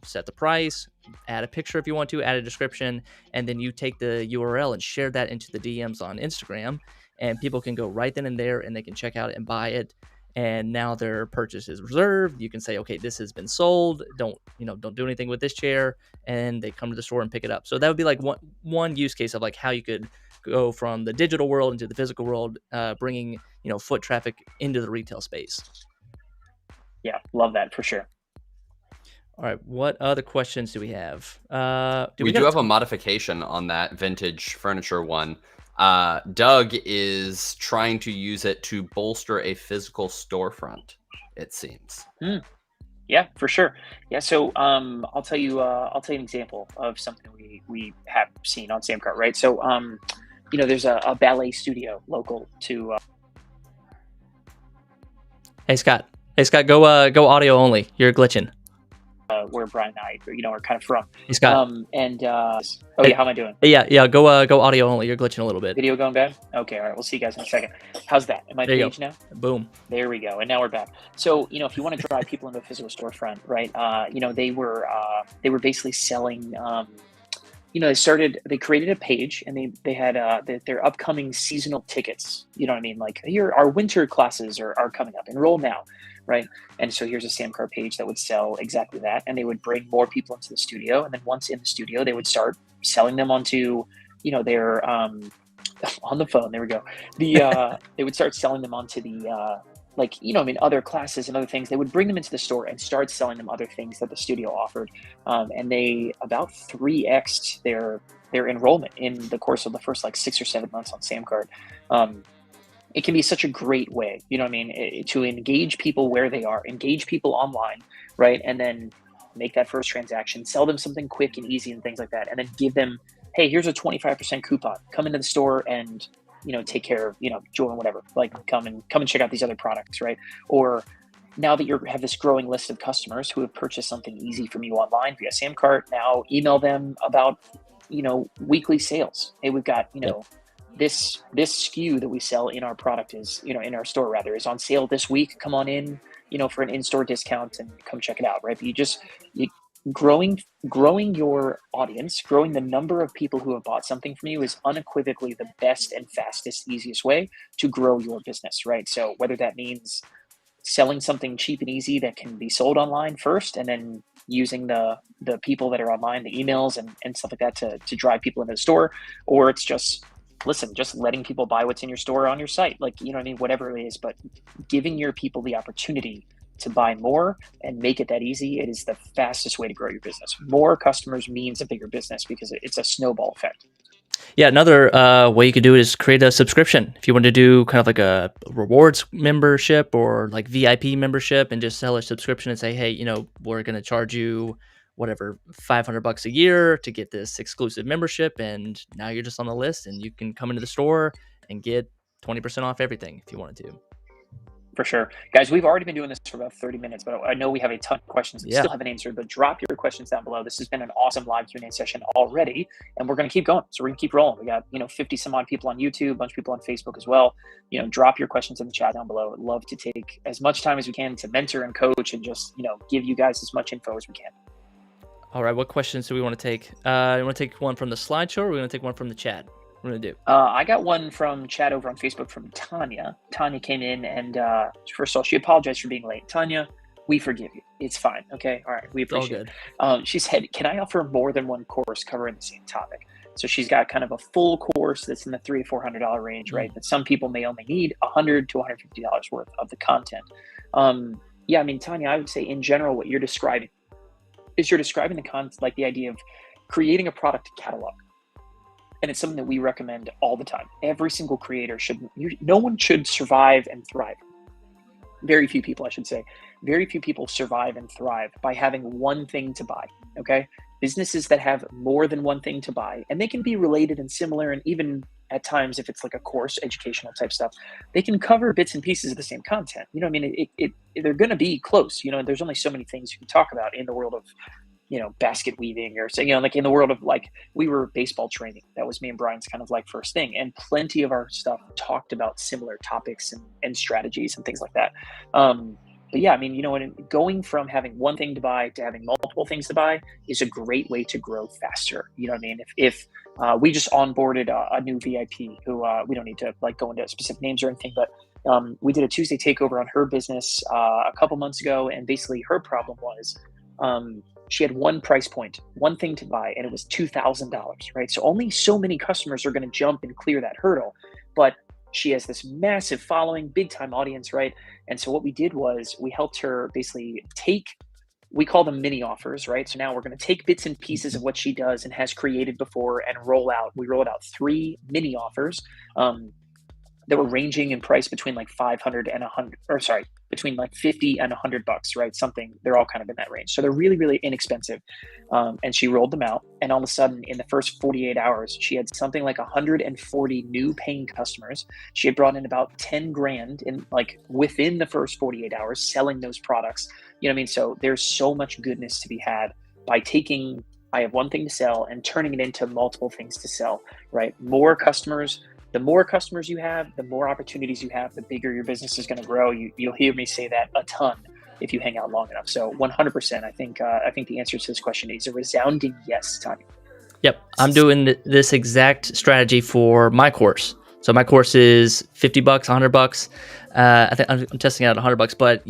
set the price, add a picture if you want to, add a description, and then you take the URL and share that into the DMs on Instagram, and people can go right then and there and they can check out and buy it. And now their purchase is reserved. You can say, okay, this has been sold. Don't do anything with this chair. And they come to the store and pick it up. So that would be like one use case of like how you could go from the digital world into the physical world, bringing, foot traffic into the retail space. Yeah, love that for sure. All right. What other questions do we have? We do have a modification on that vintage furniture one. Doug is trying to use it to bolster a physical storefront, it seems. Yeah, for sure. Yeah, so I'll tell you an example of something we have seen on SamCart, right? So there's a ballet studio local to Hey Scott, go audio only. You're glitching. Where Brian and I, are kind of from. Hey Scott. How am I doing? Yeah. Go audio only. You're glitching a little bit. Video going bad? Okay, all right. We'll see you guys in a second. How's that? Am I page now? Boom. There we go. And now we're back. So, if you want to drive people into a physical storefront, right? They were basically selling. They created a page and they had their upcoming seasonal tickets. You know what I mean? Like, here, our winter classes are coming up. Enroll now. Right. And so here's a SamCart page that would sell exactly that. And they would bring more people into the studio. And then once in the studio, they would start selling them onto, their on the phone. There we go. They would start selling them onto the other classes and other things. They would bring them into the store and start selling them other things that the studio offered. And they about 3x'd their enrollment in the course of the first 6 or 7 months on SamCart. It can be such a great way, to engage people where they are, engage people online, right? And then make that first transaction, sell them something quick and easy and things like that. And then give them, hey, here's a 25% coupon. Come into the store and, take care of, join whatever, come and check out these other products, right? Or now that you have this growing list of customers who have purchased something easy from you online via SamCart, now email them about, weekly sales. Hey, we've got, this SKU that we sell in our product is, in our store rather, is on sale this week. Come on in, for an in-store discount and come check it out, right? But growing your audience, growing the number of people who have bought something from you is unequivocally the best and fastest, easiest way to grow your business, right? So whether that means selling something cheap and easy that can be sold online first, and then using the people that are online, the emails and stuff like that to drive people into the store, or it's just letting people buy what's in your store on your site, whatever it is, but giving your people the opportunity to buy more and make it that easy. It is the fastest way to grow your business. More customers means a bigger business because it's a snowball effect. Yeah, another way you could do it is create a subscription. If you want to do kind of like a rewards membership or like VIP membership and just sell a subscription and say, hey, we're going to charge you whatever, $500 a year to get this exclusive membership. And now you're just on the list and you can come into the store and get 20% off everything if you wanted to. For sure. Guys, we've already been doing this for about 30 minutes, but I know we have a ton of questions that still haven't answered, but drop your questions down below. This has been an awesome live Q&A session already, and we're going to keep going. So we're going to keep rolling. We got, 50 some odd people on YouTube, a bunch of people on Facebook as well. Drop your questions in the chat down below. I'd love to take as much time as we can to mentor and coach and just, give you guys as much info as we can. All right. What questions do we want to take? You want to take one from the slideshow or we want to take one from the chat? What are we going to do? I got one from chat over on Facebook from Tanya. Tanya came in and first of all, she apologized for being late. Tanya, We forgive you. It's fine. Okay. All right. We It's all appreciate good. it. She said, can I offer more than one course covering the same topic? So she's got kind of a full course that's in the $300 to $400 range, right? But some people may only need $100 to $150 worth of the content. Yeah, I mean, Tanya, I would say in general, what you're describing is you're describing like the idea of creating a product catalog. And it's something that we recommend all the time. Every single creator no one should survive and thrive. Very few people, I should say. Very few people survive and thrive by having one thing to buy, okay? Businesses that have more than one thing to buy, and they can be related and similar, and even at times, if it's like a course, educational type stuff, they can cover bits and pieces of the same content. You know what I mean? They're going to be close. You know, there's only so many things you can talk about in the world of, you know, basket weaving, or saying, you know, like in the world of, like, we were baseball training. That was me and Brian's kind of like first thing. And plenty of our stuff talked about similar topics and strategies and things like that. But yeah, I mean, you know, going from having one thing to buy to having multiple things to buy is a great way to grow faster. You know what I mean? If we just onboarded a new VIP who we don't need to like go into specific names or anything, but we did a Tuesday takeover on her business a couple months ago. And basically her problem was, she had one price point, one thing to buy, and it was $2,000, right? So only so many customers are going to jump and clear that hurdle. But she has this massive following, big time audience, right? And so what we did was we helped her basically we call them mini offers, right? So now we're going to take bits and pieces of what she does and has created before and we rolled out 3 mini offers that were ranging in price between like 500 and 100, or sorry, between like 50 and $100, right? They're all kind of in that range. So they're really, really inexpensive. And she rolled them out. And all of a sudden in the first 48 hours, she had something like 140 new paying customers. She had brought in about 10 grand in like within the first 48 hours selling those products. You know what I mean? So there's so much goodness to be had by taking, I have one thing to sell and turning it into multiple things to sell, right? The more customers you have, the more opportunities you have, the bigger your business is going to grow. You'll hear me say that a ton if you hang out long enough. So 100%, I think the answer to this question is a resounding yes, Tanya. Yep, I'm doing this exact strategy for my course. So my course is $50, $100. I think I'm testing out $100, but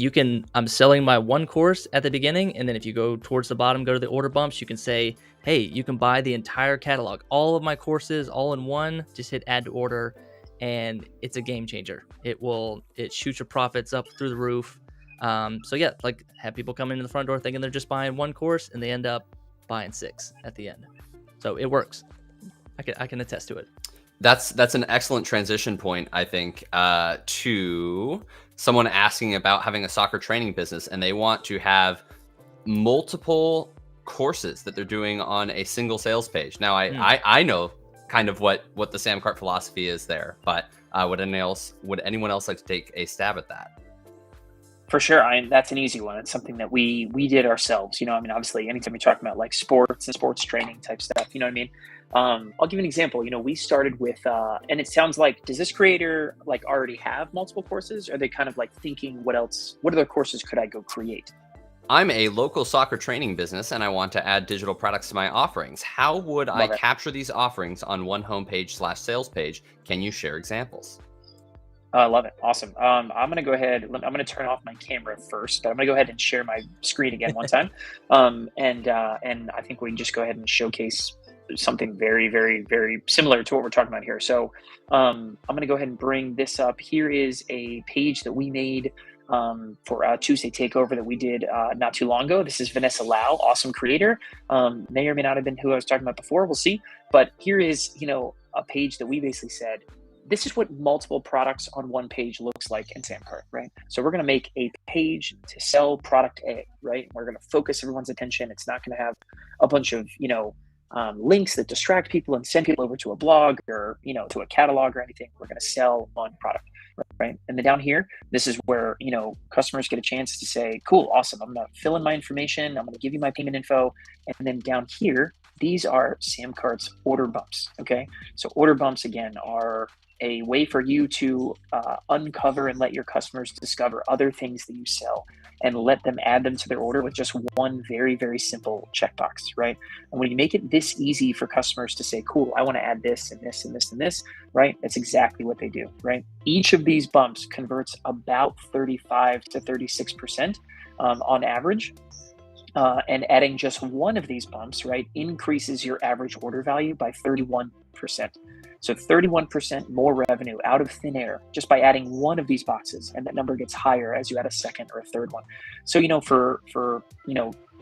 I'm selling my one course at the beginning, and then if you go towards the bottom, go to the order bumps, you can say, hey, you can buy the entire catalog, all of my courses, all in one. Just hit add to order, and it's a game changer. It shoots your profits up through the roof. So yeah, like have people come into the front door thinking they're just buying one course, and they end up buying 6 at the end. So it works. I can attest to it. That's an excellent transition point, I think, to someone asking about having a soccer training business, and they want to have multiple courses that they're doing on a single sales page. Now, I know kind of what the Sam Cart philosophy is there, but would anyone else like to take a stab at that? For sure. That's an easy one. It's something that we did ourselves. You know, I mean, obviously, anytime we talk about like sports and sports training type stuff, you know what I mean? I'll give you an example. You know, we started with, and it sounds like, does this creator like already have multiple courses? Or are they kind of like thinking, what other courses could I go create? I'm a local soccer training business and I want to add digital products to my offerings. How would I capture these offerings on one homepage/sales page? Can you share examples? I love it. Awesome. I'm going to go ahead. I'm going to turn off my camera first, but I'm going to go ahead and share my screen again one time. And I think we can just go ahead and showcase something very, very, very similar to what we're talking about here. So I'm going to go ahead and bring this up. Here is a page that we made for a Tuesday takeover that we did not too long ago. This is Vanessa Lau, awesome creator. May or may not have been who I was talking about before. We'll see. But here is, you know, a page that we basically said, this is what multiple products on one page looks like in SamCart, right? So we're going to make a page to sell product A, right? We're going to focus everyone's attention. It's not going to have a bunch of, you know, links that distract people and send people over to a blog or, you know, to a catalog or anything. We're going to sell one product, right? And then down here, this is where, you know, customers get a chance to say, cool, awesome. I'm going to fill in my information. I'm going to give you my payment info. And then down here, these are SamCart's order bumps, okay? So order bumps, again, are a way for you to uncover and let your customers discover other things that you sell and let them add them to their order with just one very, very simple checkbox, right? And when you make it this easy for customers to say, cool, I want to add this and this and this and this, right? That's exactly what they do, right? Each of these bumps converts about 35 to 36% on average. And adding just one of these bumps, right, increases your average order value by 31%. So 31% more revenue out of thin air just by adding one of these boxes, and that number gets higher as you add a second or a third one. So for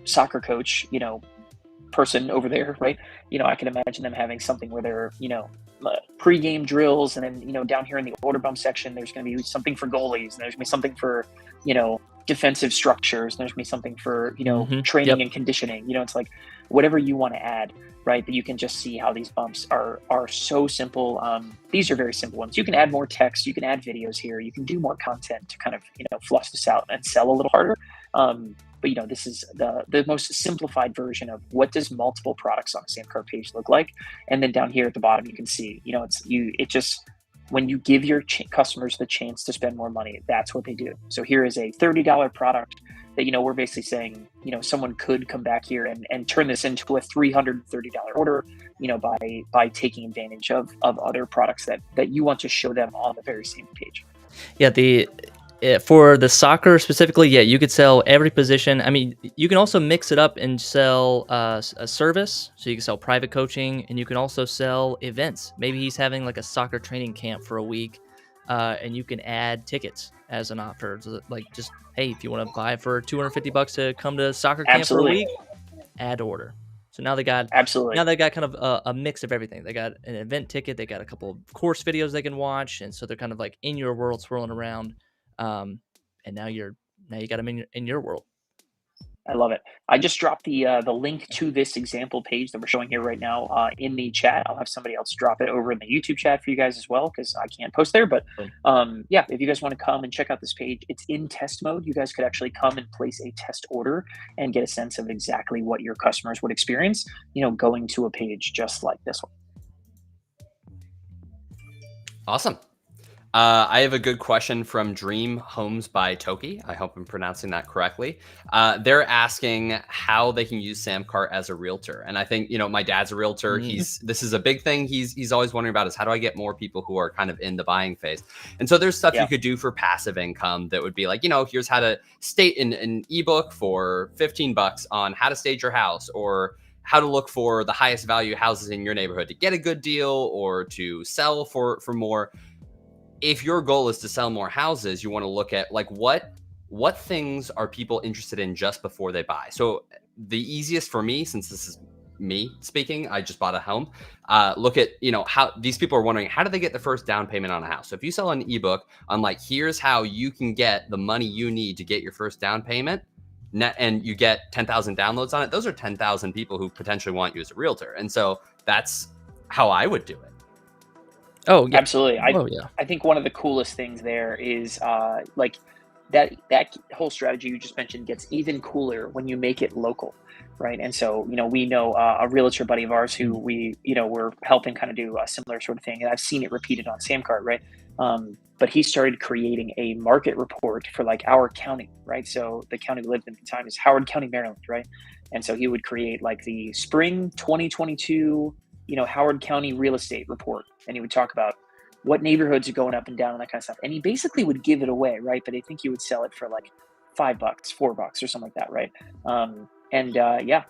soccer coach, person over there, right? I can imagine them having something where they're pre-game drills, and then down here in the order bump section, there's going to be something for goalies, and there's going to be something for defensive structures, and there's going to be something for training and conditioning. It's like whatever you want to add, right? But you can just see how these bumps are so simple. These are very simple ones. You can add more text, you can add videos here, you can do more content to kind of flush this out and sell a little harder. But this is the most simplified version of what does multiple products on a SamCart page look like. And then down here at the bottom, you can see, when you give your customers the chance to spend more money, that's what they do. So here is a $30 product that, we're basically saying, someone could come back here and turn this into a $330 order, by taking advantage of other products that you want to show them on the very same page. Yeah, for the soccer specifically, you could sell every position. I mean, you can also mix it up and sell a service. So you can sell private coaching, and you can also sell events. Maybe he's having like a soccer training camp for a week, and you can add tickets as an offer. So like, just, hey, if you want to buy for $250 to come to soccer camp for a week, add order. So now they got kind of a mix of everything. They got an event ticket, they got a couple of course videos they can watch, and so they're kind of like in your world, swirling around. And now you got them in your world. I love it. I just dropped the link to this example page that we're showing here right now in the chat. I'll have somebody else drop it over in the YouTube chat for you guys as well, because I can't post there. But if you guys want to come and check out this page, it's in test mode. You guys could actually come and place a test order and get a sense of exactly what your customers would experience, going to a page just like this one. Awesome. I have a good question from Dream Homes by Toki. I hope I'm pronouncing that correctly. They're asking how they can use SamCart as a realtor. And I think, my dad's a realtor. This is a big thing he's always wondering about, is how do I get more people who are kind of in the buying phase? And so there's stuff you could do for passive income that would be like, here's how to state an ebook for $15 on how to stage your house, or how to look for the highest value houses in your neighborhood to get a good deal or to sell for more. If your goal is to sell more houses, you want to look at like what things are people interested in just before they buy. So the easiest for me, since this is me speaking, I just bought a home. Look at, how these people are wondering, how do they get the first down payment on a house? So if you sell an ebook on like, here's how you can get the money you need to get your first down payment, and you get 10,000 downloads on it, those are 10,000 people who potentially want you as a realtor. And so that's how I would do it. Oh, yeah. Absolutely. I think one of the coolest things there is like that whole strategy you just mentioned gets even cooler when you make it local, right? And so, we know a realtor buddy of ours who we're helping kind of do a similar sort of thing. And I've seen it repeated on SamCart, right? But he started creating a market report for like our county, right? So the county we lived in at the time is Howard County, Maryland, right? And so he would create like the spring 2022 Howard County real estate report. And he would talk about what neighborhoods are going up and down and that kind of stuff. And he basically would give it away, right? But I think he would sell it for like $5, $4 or something like that, right?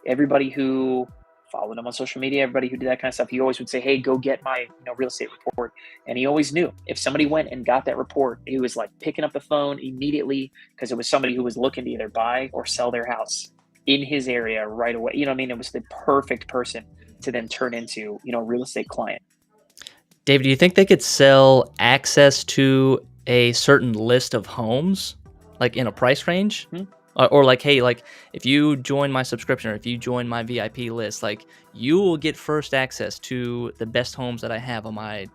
Everybody who followed him on social media, everybody who did that kind of stuff, he always would say, hey, go get my real estate report. And he always knew if somebody went and got that report, he was like picking up the phone immediately, because it was somebody who was looking to either buy or sell their house in his area right away. It was the perfect person to then turn into, a real estate client. David, do you think they could sell access to a certain list of homes, like in a price range? Or like, hey, like if you join my subscription or if you join my VIP list, like you will get first access to the best homes that I have on my,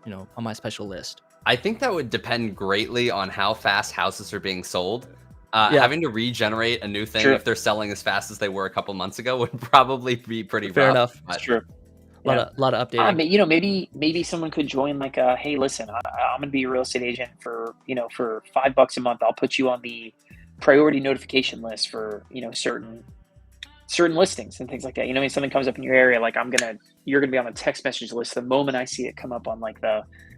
on my special list? I think that would depend greatly on how fast houses are being sold. Having to regenerate a new thing if they're selling as fast as they were a couple months ago would probably be pretty fair rough. Enough. That's true. A lot of updating. Maybe someone could join like, hey, listen, I'm gonna be a real estate agent for $5 a month. I'll put you on the priority notification list for certain certain listings and things like that. You know, when something comes up in your area, like you're gonna be on a text message list the moment I see it come up on like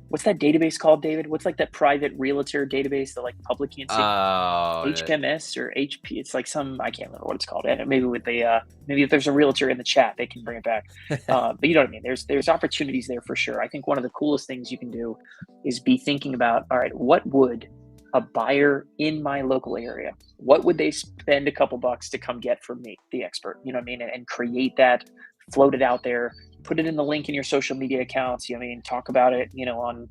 what's that database called, David? What's like that private realtor database that like public can't see? Oh, HMS or HP? It's like I can't remember what it's called. And maybe with maybe if there's a realtor in the chat, they can bring it back. But you know what I mean? There's opportunities there for sure. I think one of the coolest things you can do is be thinking about, all right, what would a buyer in my local area, what would they spend a couple bucks to come get from me, the expert? You know what I mean? And create that, float it out there, put it in the link in your social media accounts. You know what I mean? Talk about it, you know, on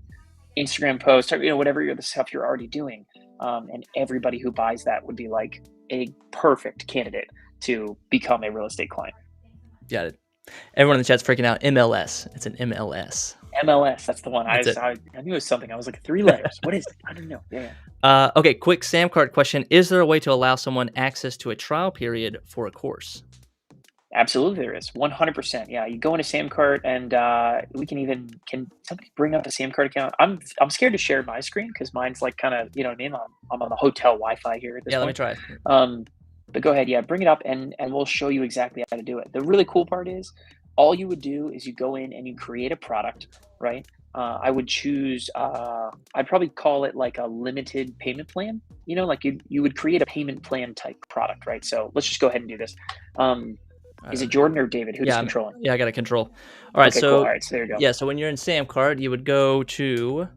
Instagram posts, you know, whatever the stuff you're already doing. And everybody who buys that would be like a perfect candidate to become a real estate client. Got it. Everyone in the chat's freaking out. MLS. It's an MLS. MLS. That's the one. I knew it was something. I was like 3 letters. What is it? I don't know. Yeah. Okay. Quick Sam card question. Is there a way to allow someone access to a trial period for a course? Absolutely, there is. 100%. Yeah, you go into Samcart, and can somebody bring up a Samcart account? I'm scared to share my screen because mine's like kind of, you know what I mean? I'm on the hotel Wi-Fi here at this point. Let me try. But go ahead, yeah, bring it up, and we'll show you exactly how to do it. The really cool part is, all you would do is you go in and you create a product, right? I would choose, I'd probably call it like a limited payment plan. You know, like you would create a payment plan type product, right? So let's just go ahead and do this. Is it Jordan or David? Who's controlling? Yeah, I got to control. All right, okay, so cool. All right, so there you go. Yeah, so when you're in Samcart, you would go to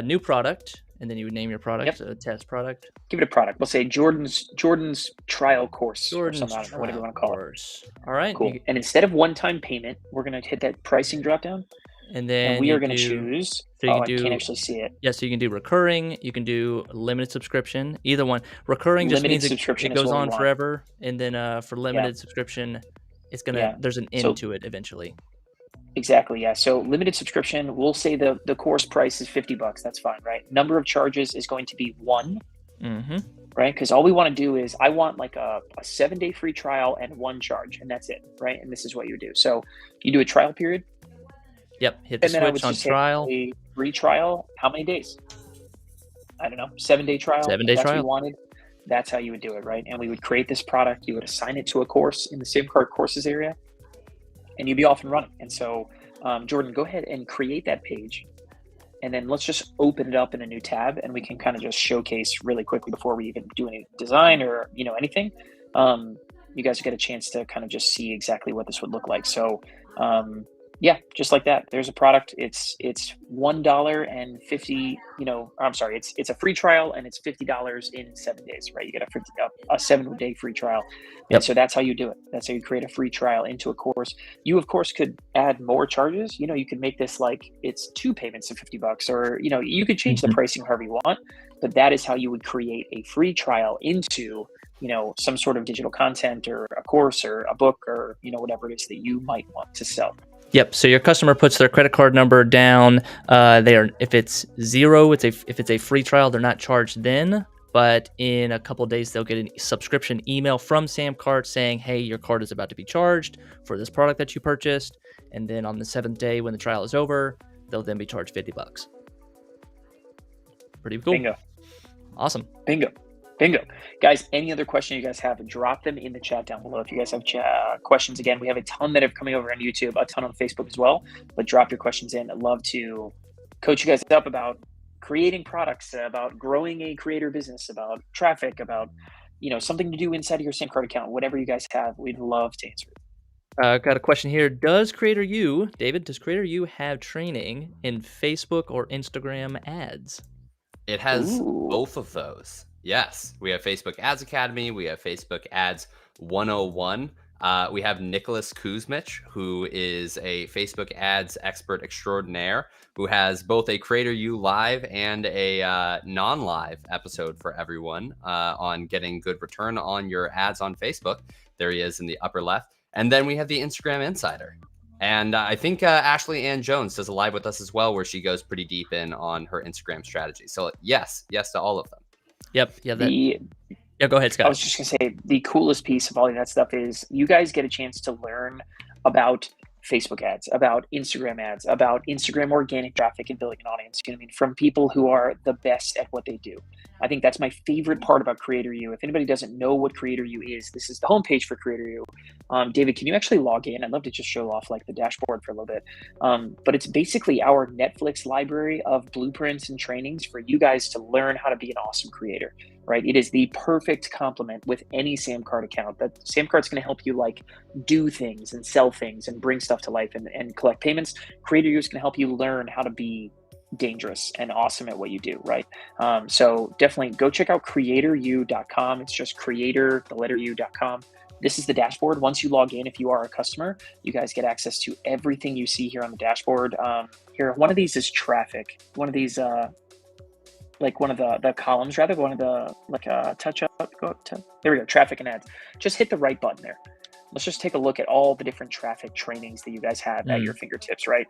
new product, and then you would name your product, a test product. Give it a product. We'll say Jordan's trial course or something. I don't know, whatever you want to call it. All right. Cool. And instead of one-time payment, we're going to hit that pricing drop down. And then we are going to choose. So I can't actually see it. Yeah, so you can do recurring. You can do limited subscription. Either one. Recurring just means it goes on forever. And then for limited subscription, it's gonna. There's an end to it eventually. Exactly. Yeah. So limited subscription, we'll say the course price is $50. That's fine, right? Number of charges is going to be 1. Mm-hmm. Right? Because all we want to do is I want like a 7-day free trial and 1 charge, and that's it, right? And this is what you do. So you do a trial period. Yep. Hit the switch on trial. A free trial. How many days? I don't know. 7-day trial. 7-day trial. What you wanted. That's how you would do it, right? And we would create this product. You would assign it to a course in the Samcart courses area, and you'd be off and running. And so, Jordan, go ahead and create that page. And then let's just open it up in a new tab, and we can kind of just showcase really quickly before we even do any design or, you know, anything. You guys get a chance to kind of just see exactly what this would look like. So, yeah, just like that. There's a product. It's $1.50. You know, I'm sorry. It's a free trial, and it's $50 in 7 days. Right? You get a 7-day free trial. Yep. And so that's how you do it. That's how you create a free trial into a course. You of course could add more charges. You know, you could make this like it's 2 payments of $50, or you know, you could change the pricing however you want. But that is how you would create a free trial into, you know, some sort of digital content or a course or a book or, you know, whatever it is that you might want to sell. Yep. So your customer puts their credit card number down. If it's 0, if it's a free trial, they're not charged then. But in a couple of days, they'll get a subscription email from Samcart saying, "Hey, your card is about to be charged for this product that you purchased." And then on the 7th day, when the trial is over, they'll then be charged $50. Pretty cool. Bingo. Awesome. Bingo. Guys, any other question you guys have, drop them in the chat down below. If you guys have questions, again, we have a ton that are coming over on YouTube, a ton on Facebook as well, but drop your questions in. I'd love to coach you guys up about creating products, about growing a creator business, about traffic, about, you know, something to do inside of your Samcart account, whatever you guys have, we'd love to answer it. Got a question here. Does David CreatorU have training in Facebook or Instagram ads? It has both of those. Yes, we have Facebook Ads Academy. We have Facebook Ads 101. We have Nicholas Kuzmich, who is a Facebook ads expert extraordinaire, who has both a CreatorU live and a non-live episode for everyone on getting good return on your ads on Facebook. There he is in the upper left. And then we have the Instagram Insider. And I think Ashley Ann Jones does a live with us as well, where she goes pretty deep in on her Instagram strategy. So yes to all of them. Yep. Yeah. Go ahead, Scott. I was just going to say the coolest piece of all of that stuff is you guys get a chance to learn about Facebook ads, about Instagram ads, about Instagram organic traffic and building an audience. You know what I mean? From people who are the best at what they do. I think that's my favorite part about Creator U. If anybody doesn't know what Creator U is, this is the homepage for Creator U. David, can you actually log in? I'd love to just show off like the dashboard for a little bit. But it's basically our Netflix library of blueprints and trainings for you guys to learn how to be an awesome creator, right? It is the perfect complement with any Samcart account. That Samcart's going to help you like do things and sell things and bring stuff to life and collect payments. Creator U is going to help you learn how to be dangerous and awesome at what you do, right? So definitely go check out creatoru.com. It's just creator, the letter u.com. This is the dashboard. Once you log in, if you are a customer, you guys get access to everything you see here on the dashboard. Here, one of these is traffic. One of these, like one of the columns, rather, one of the, like touch up, go up to, there we go, traffic and ads. Just hit the right button there. Let's just take a look at all the different traffic trainings that you guys have at your fingertips, right?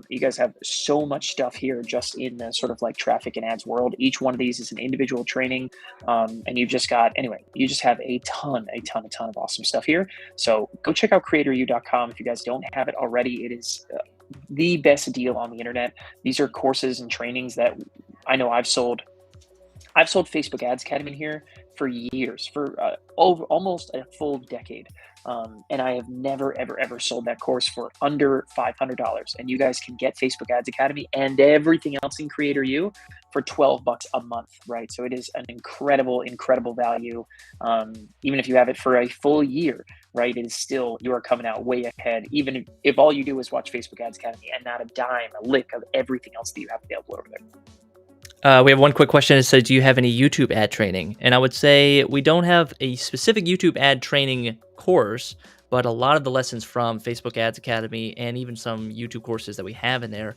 You guys have so much stuff here just in the sort of like traffic and ads world. Each one of these is an individual training. And you've just got, anyway, you just have a ton of awesome stuff here. So go check out creatoru.com. If you guys don't have it already, it is the best deal on the internet. These are courses and trainings that I know I've sold Facebook Ads Academy here for years, for over almost a full decade. And I have never, ever sold that course for under $500. And you guys can get Facebook Ads Academy and everything else in Creator U for $12 a month, right? So it is an incredible value. Even if you have it for a full year, right? It is still, you are coming out way ahead, even if all you do is watch Facebook Ads Academy and not a dime, a lick of everything else that you have available over there. We have one quick question. It says, do you have any YouTube ad training? And I would say we don't have a specific YouTube ad training course, but a lot of the lessons from Facebook Ads Academy and even some YouTube courses that we have in there,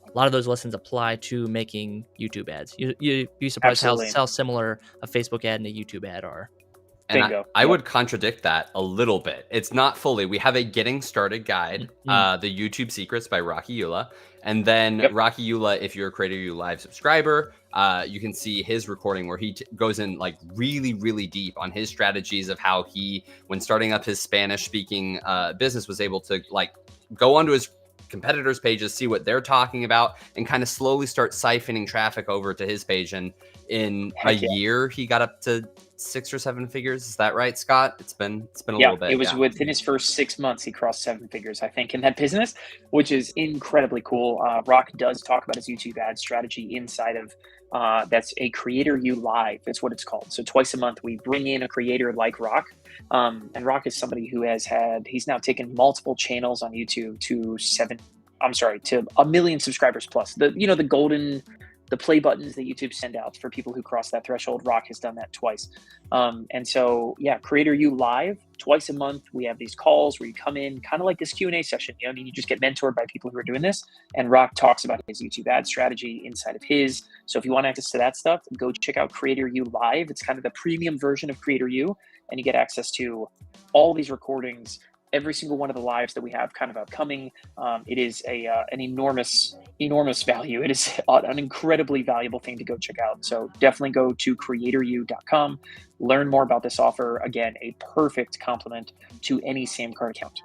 a lot of those lessons apply to making YouTube ads. You'd be surprised how similar a Facebook ad and a YouTube ad are. And I would contradict that a little bit. It's not fully. We have a getting started guide, the YouTube Secrets by Rocky Eula. And then Rocky Eula, if you're a Creator U Live subscriber, you can see his recording where he goes in like really deep on his strategies of how he, when starting up his Spanish speaking business, was able to like go onto his competitors' pages, see what they're talking about, and kind of slowly start siphoning traffic over to his page. And in a year, he got up to 6 or 7 figures. Is that right, Scott? It's been a little bit. It was within his first 6 months, he crossed 7 figures, I think, in that business, which is incredibly cool. Rock does talk about his YouTube ad strategy inside of that's a Creator U Live. That's what it's called. So twice a month, we bring in a creator like Rock. And Rock is somebody who he's now taken multiple channels on YouTube to 1 million subscribers plus. The play buttons that YouTube send out for people who cross that threshold. Rock has done that twice. And so, Creator U Live, twice a month. We have these calls where you come in, kind of like this Q&A session. You just get mentored by people who are doing this. And Rock talks about his YouTube ad strategy inside of his. So if you want access to that stuff, go check out Creator U Live. It's kind of the premium version of Creator U. And you get access to all these recordings, every single one of the lives that we have kind of upcoming. It is an enormous value. It is an incredibly valuable thing to go check out. So definitely go to creatoru.com, learn more about this offer. Again, a perfect complement to any Samcart account.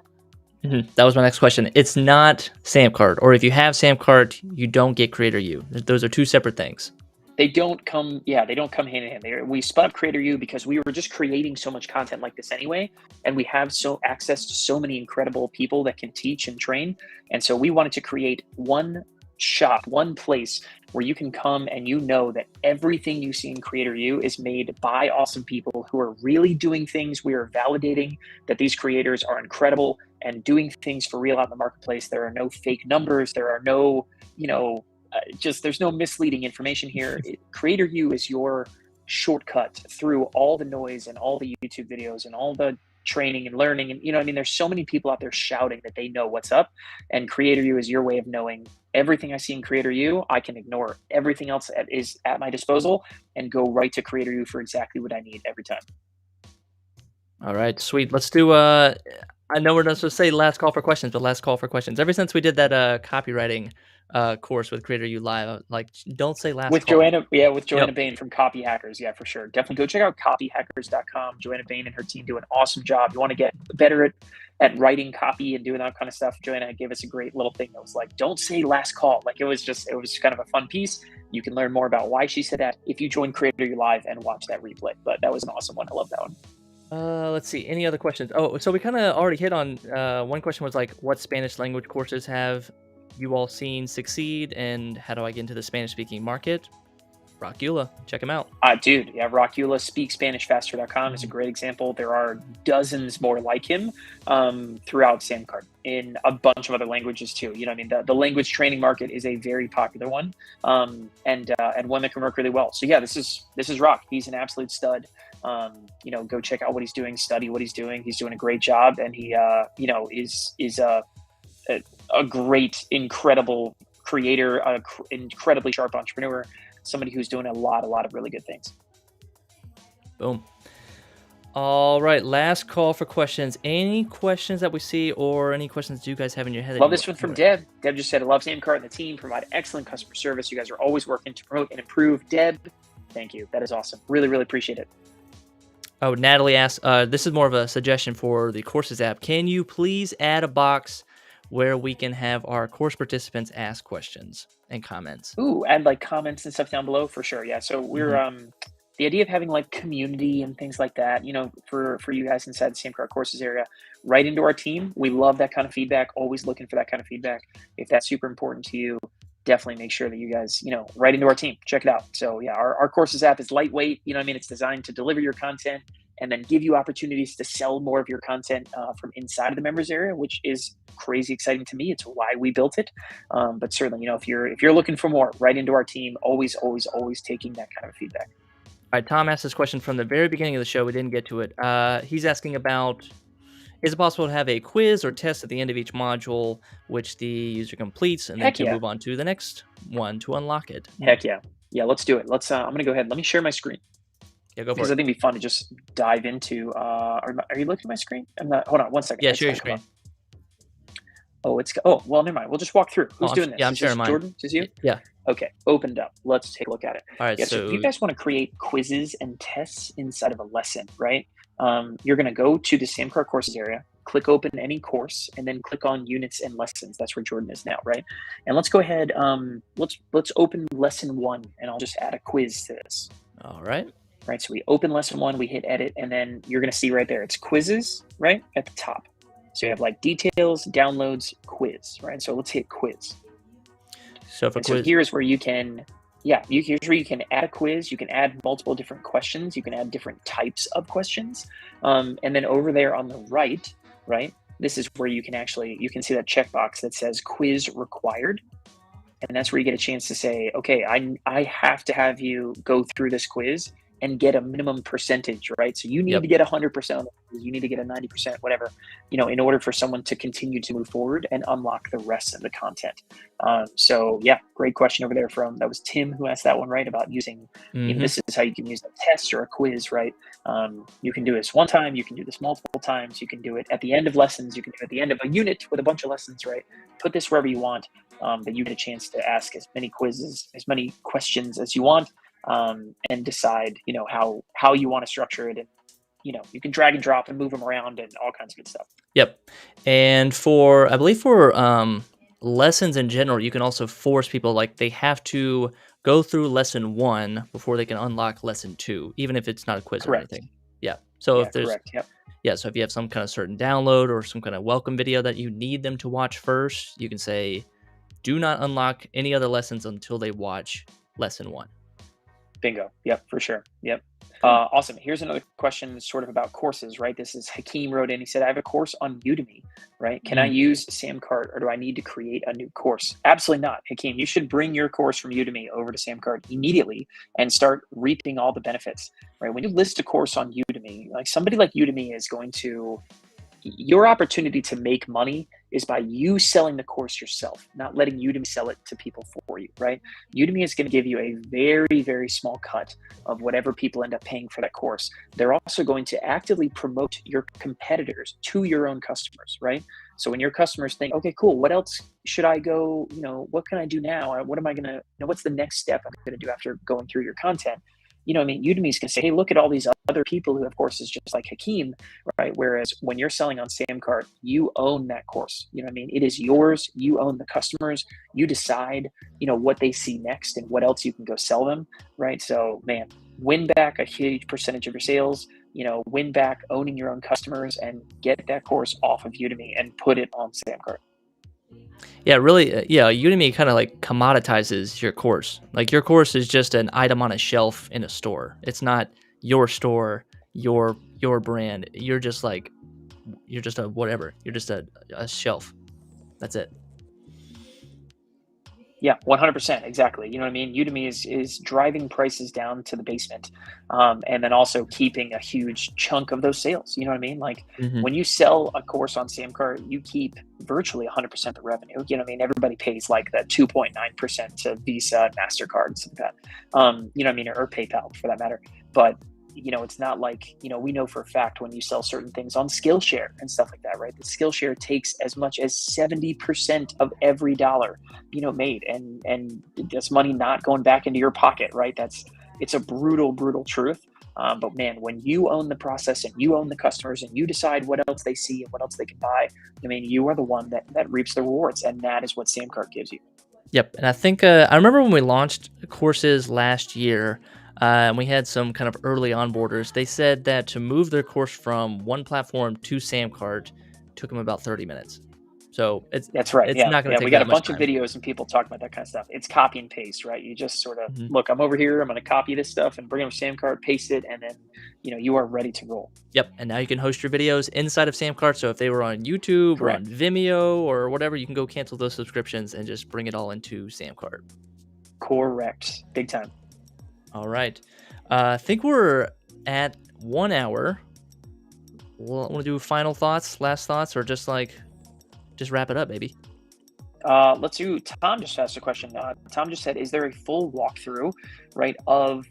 That was my next question. It's not Samcart, or if you have Samcart, you don't get Creator U. Those are two separate things. They don't come hand in hand. We spun up Creator U because we were just creating so much content like this anyway, and we have access to so many incredible people that can teach and train. And so we wanted to create one shop, one place where you can come and you know that everything you see in Creator U is made by awesome people who are really doing things. We are validating that these creators are incredible and doing things for real out in the marketplace. There are no fake numbers. There are no, there's no misleading information here. Creator U is your shortcut through all the noise and all the YouTube videos and all the training and learning. And there's so many people out there shouting that they know what's up, and Creator U is your way of knowing everything I see in Creator U. I can ignore everything else that is at my disposal and go right to Creator U for exactly what I need every time. All right, sweet. Let's do I know we're not supposed to say last call for questions, but last call for questions. Ever since we did that copywriting course with Creator U Live, like, don't say last with call. Joanna Bain from Copy Hackers. Yeah, for sure. Definitely go check out copyhackers.com. Joanna Bain and her team do an awesome job. You want to get better at at writing copy and doing that kind of stuff, Joanna gave us a great little thing that was like, don't say last call. Like it was kind of a fun piece. You can learn more about why she said that if you join Creator You Live and watch that replay. But that was an awesome one. I love that one. Let's see. Any other questions? Oh, so we kind of already hit on one question was like, what Spanish language courses have you all seen succeed, and how do I get into the Spanish speaking market? Rockula, check him out. Dude, yeah, Rockula, speakspanishfaster.com is a great example. There are dozens more like him throughout SamCard in a bunch of other languages too. You know, I mean, the language training market is a very popular one, and one that can work really well. So yeah, this is Rock. He's an absolute stud. You know, go check out what he's doing, study what he's doing. He's doing a great job, and he, you know, is a great, incredible creator, incredibly sharp entrepreneur. Somebody who's doing a lot of really good things. Boom. All right, last call for questions. Any questions that we see, or any questions you guys have in your head? Love this one from Deb. Deb just said, I love SamCart and the team, provide excellent customer service. You guys are always working to promote and improve. Deb, thank you. That is awesome. Really appreciate it. Oh, Natalie asked, this is more of a suggestion for the Courses app. Can you please add a box where we can have our course participants ask questions and comments? Ooh, add like comments and stuff down below for sure. Yeah. So we're the idea of having like community and things like that, you know, for you guys inside the SamCart Courses area, right into our team. We love that kind of feedback. Always looking for that kind of feedback. If that's super important to you, definitely make sure that you guys, you know, right into our team. Check it out. So yeah, our Courses app is lightweight. You know what I mean? It's designed to deliver your content and then give you opportunities to sell more of your content from inside of the members area, which is crazy exciting to me. It's why we built it. But certainly, you know, if you're looking for more, right into our team, always taking that kind of feedback. All right, Tom asked this question from the very beginning of the show. We didn't get to it. He's asking about, is it possible to have a quiz or test at the end of each module, which the user completes, and then to move on to the next one to unlock it? Heck yeah. Yeah, let's do it. Let's. I'm going to go ahead. Let me share my screen. Yeah, go for because it. I think it'd be fun to just dive into. Are you looking at my screen? I'm not. Hold on, 1 second. Yeah, share your screen. Well, never mind. We'll just walk through. Who's doing this? Yeah, I'm sharing mine. Jordan, is you? Yeah. Okay, opened up. Let's take a look at it. All right. Yeah, so if you guys want to create quizzes and tests inside of a lesson, right? You're going to go to the SamCart Courses area, click open any course, and then click on units and lessons. That's where Jordan is now, right? And let's go ahead. Let's open lesson 1, and I'll just add a quiz to this. All right. Right, so we open lesson 1, we hit edit, and then you're going to see right there, it's quizzes, right, at the top. So you have like details, downloads, quiz, right? So let's hit quiz. So here's where you can, here's where you can add a quiz. You can add multiple different questions. You can add different types of questions. And then over there on the right, this is where you can see that checkbox that says quiz required. And that's where you get a chance to say, okay, I have to have you go through this quiz and get a minimum percentage, right? So you need to get 100%, you need to get a 90%, whatever, you know, in order for someone to continue to move forward and unlock the rest of the content. So yeah, great question over there that was Tim who asked that one, right? About using, you know, this is how you can use a test or a quiz, right? You can do this one time, you can do this multiple times, you can do it at the end of lessons, you can do it at the end of a unit with a bunch of lessons, right? Put this wherever you want, but you get a chance to ask as many questions as you want. And decide, you know, how you want to structure it. And, you know, you can drag and drop and move them around and all kinds of good stuff. Yep. And I believe for lessons in general, you can also force people, like they have to go through lesson 1 before they can unlock lesson 2, even if it's not a quiz or anything. Yeah. So if there's, so if you have some kind of certain download or some kind of welcome video that you need them to watch first, you can say, do not unlock any other lessons until they watch lesson 1. Bingo. Yep, for sure. Yep. Awesome. Here's another question sort of about courses, right? This is Hakeem wrote in. He said, I have a course on Udemy, right? Can I use SamCart or do I need to create a new course? Absolutely not. Hakeem, you should bring your course from Udemy over to SamCart immediately and start reaping all the benefits, right? When you list a course on Udemy, like somebody like Udemy is going to, your opportunity to make money is by you selling the course yourself, not letting Udemy sell it to people for you, right? Udemy is going to give you a very, very small cut of whatever people end up paying for that course. They're also going to actively promote your competitors to your own customers, right? So when your customers think, okay, cool, what else should I go, you know, what can I do now? Or what am I going to, you know, what's the next step I'm going to do after going through your content? you know, I mean, Udemy's going to say, hey, look at all these other people who have courses just like Hakeem, right? Whereas when you're selling on Samcart, you own that course. You know what I mean? It is yours. You own the customers. You decide, you know, what they see next and what else you can go sell them, right? So, man, win back a huge percentage of your sales, you know, win back owning your own customers and get that course off of Udemy and put it on Samcart. Yeah, really. Yeah, Udemy kind of like commoditizes your course. Like your course is just an item on a shelf in a store. It's not your store, your brand. You're just a whatever. You're just a shelf. That's it. Yeah, 100%. Exactly. You know what I mean? Udemy is driving prices down to the basement, and then also keeping a huge chunk of those sales. You know what I mean? Like Hmm. when you sell a course on Samcart, you keep virtually 100% of the revenue. You know what I mean? Everybody pays like that 2.9% to Visa, MasterCard, and stuff like that. You know what I mean? Or PayPal for that matter. But you know, it's not like, you know, we know for a fact when you sell certain things on Skillshare and stuff like that, right? The Skillshare takes as much as 70% of every dollar, you know, made, and that's money not going back into your pocket, right? It's a brutal truth. But man, when you own the process and you own the customers and you decide what else they see and what else they can buy, I mean, you are the one that reaps the rewards, and that is what Samcart gives you. Yep. And I think I remember when we launched courses last year, and we had some kind of early onboarders. They said that to move their course from one platform to Samcart took them about 30 minutes. So That's right. it's Yeah. not going Yeah. to We take got that a much bunch of time. videos and people talking about that kind of stuff. It's copy and paste, right? You just sort of Mhm. look, I'm over here. I'm going to copy this stuff and bring up Samcart, paste it, and then, you know, you are ready to roll. Yep. And now you can host your videos inside of Samcart. So if they were on YouTube or on Correct. Vimeo or whatever, you can go cancel those subscriptions and just bring it all into Samcart. Correct. Big time. All right. I think we're at 1 hour. Want to do final thoughts, last thoughts, or just wrap it up, baby? Let's do. Tom just asked a question. Tom just said, "Is there a full walkthrough, right, of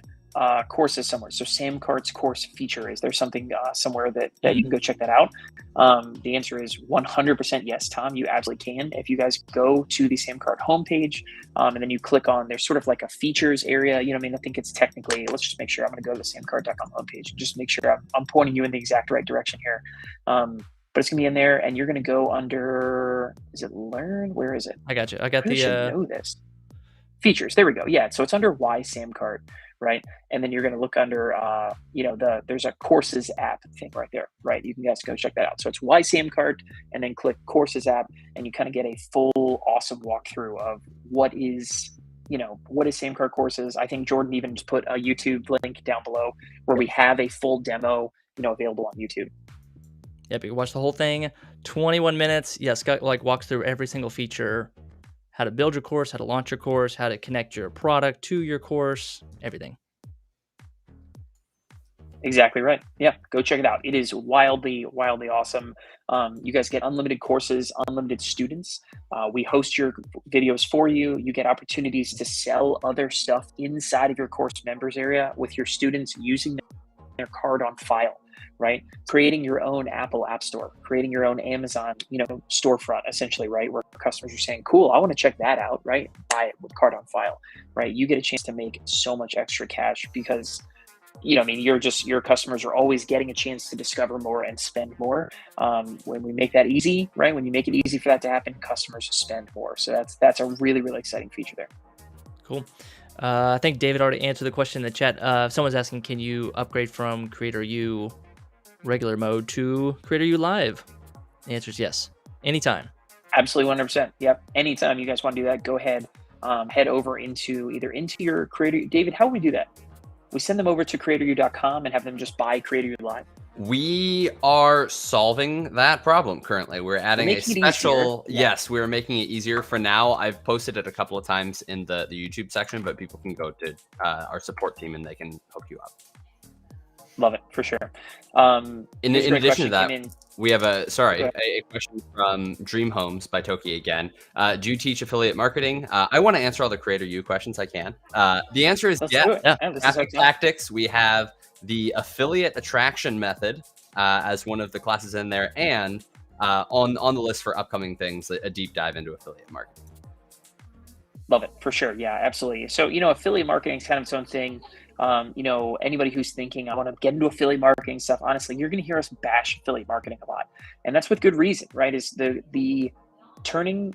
courses somewhere?" So Samcart's course feature. Is there something somewhere that you can go check that out? The answer is 100% yes, Tom. You absolutely can. If you guys go to the Samcart homepage, and then you click on, there's sort of like a features area. You know what I mean? I think it's technically. Let's just make sure. I'm going to go to the Samcart.com homepage and just make sure I'm pointing you in the exact right direction here. But it's gonna be in there, and you're gonna go under. Is it Learn? Where is it? I got you. I got I should the know this. Features. There we go. Yeah. So it's under Why Samcart, right? And then you're gonna look under. There's a Courses app thing right there, right? You can guys go check that out. So it's Why Samcart, and then click Courses app, and you kind of get a full, awesome walkthrough of what is Samcart courses. I think Jordan even just put a YouTube link down below where we have a full demo, available on YouTube. Yep, you can watch the whole thing. 21 minutes. Yeah, Scott walks through every single feature, how to build your course, how to launch your course, how to connect your product to your course, everything. Exactly right. Yeah, go check it out. It is wildly awesome. You guys get unlimited courses, unlimited students. We host your videos for you. You get opportunities to sell other stuff inside of your course members area with your students using their card on file, right? Creating your own Apple App Store, creating your own Amazon, storefront, essentially, right? Where customers are saying, cool, I want to check that out, right? Buy it with card on file, right? You get a chance to make so much extra cash because your customers are always getting a chance to discover more and spend more. When we make that easy, right? When you make it easy for that to happen, customers spend more. So that's a really, really exciting feature there. Cool. I think David already answered the question in the chat. Someone's asking, can you upgrade from Creator U regular mode to Creator U Live? The answer is yes. Anytime. Absolutely, 100%. Yep. Anytime you guys want to do that, go ahead. Head over into your Creator. David, how would we do that? We send them over to creatoru.com and have them just buy Creator U Live. We are solving that problem currently. We're adding a special. Yes, we're making it easier for now. I've posted it a couple of times in the YouTube section, but people can go to our support team and they can hook you up. Love it, for sure. In addition to that, we have a question from Dream Homes by Toki again. Do you teach affiliate marketing? I want to answer all the Creator U questions I can. The answer is yes. After tactics, we have the affiliate attraction method as one of the classes in there, and on the list for upcoming things, a deep dive into affiliate marketing. Love it, for sure. Yeah, absolutely. So, affiliate marketing is kind of its own thing. Anybody who's thinking, I want to get into affiliate marketing stuff, honestly, you're going to hear us bash affiliate marketing a lot. And that's with good reason, right? Is the turning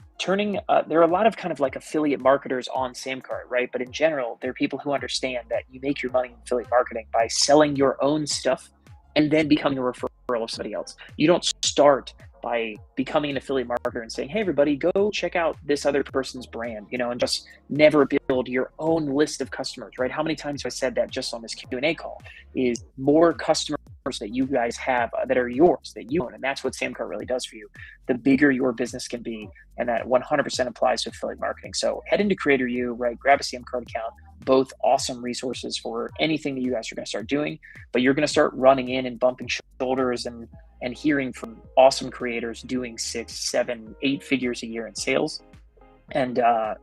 there are a lot of kind of like affiliate marketers on Samcart, right? But in general, there are people who understand that you make your money in affiliate marketing by selling your own stuff and then becoming a referral of somebody else. You don't start by becoming an affiliate marketer and saying, hey, everybody, go check out this other person's brand, and just never build your own list of customers, right? How many times have I said that just on this Q&A call? Is more customers that you guys have that are yours, that you own. And that's what Samcart really does for you. The bigger your business can be, and that 100% applies to affiliate marketing. So head into Creator U, right? Grab a Samcart account, both awesome resources for anything that you guys are going to start doing, but you're going to start running in and bumping shoulders and hearing from awesome creators doing 6, 7, 8 figures a year in sales. And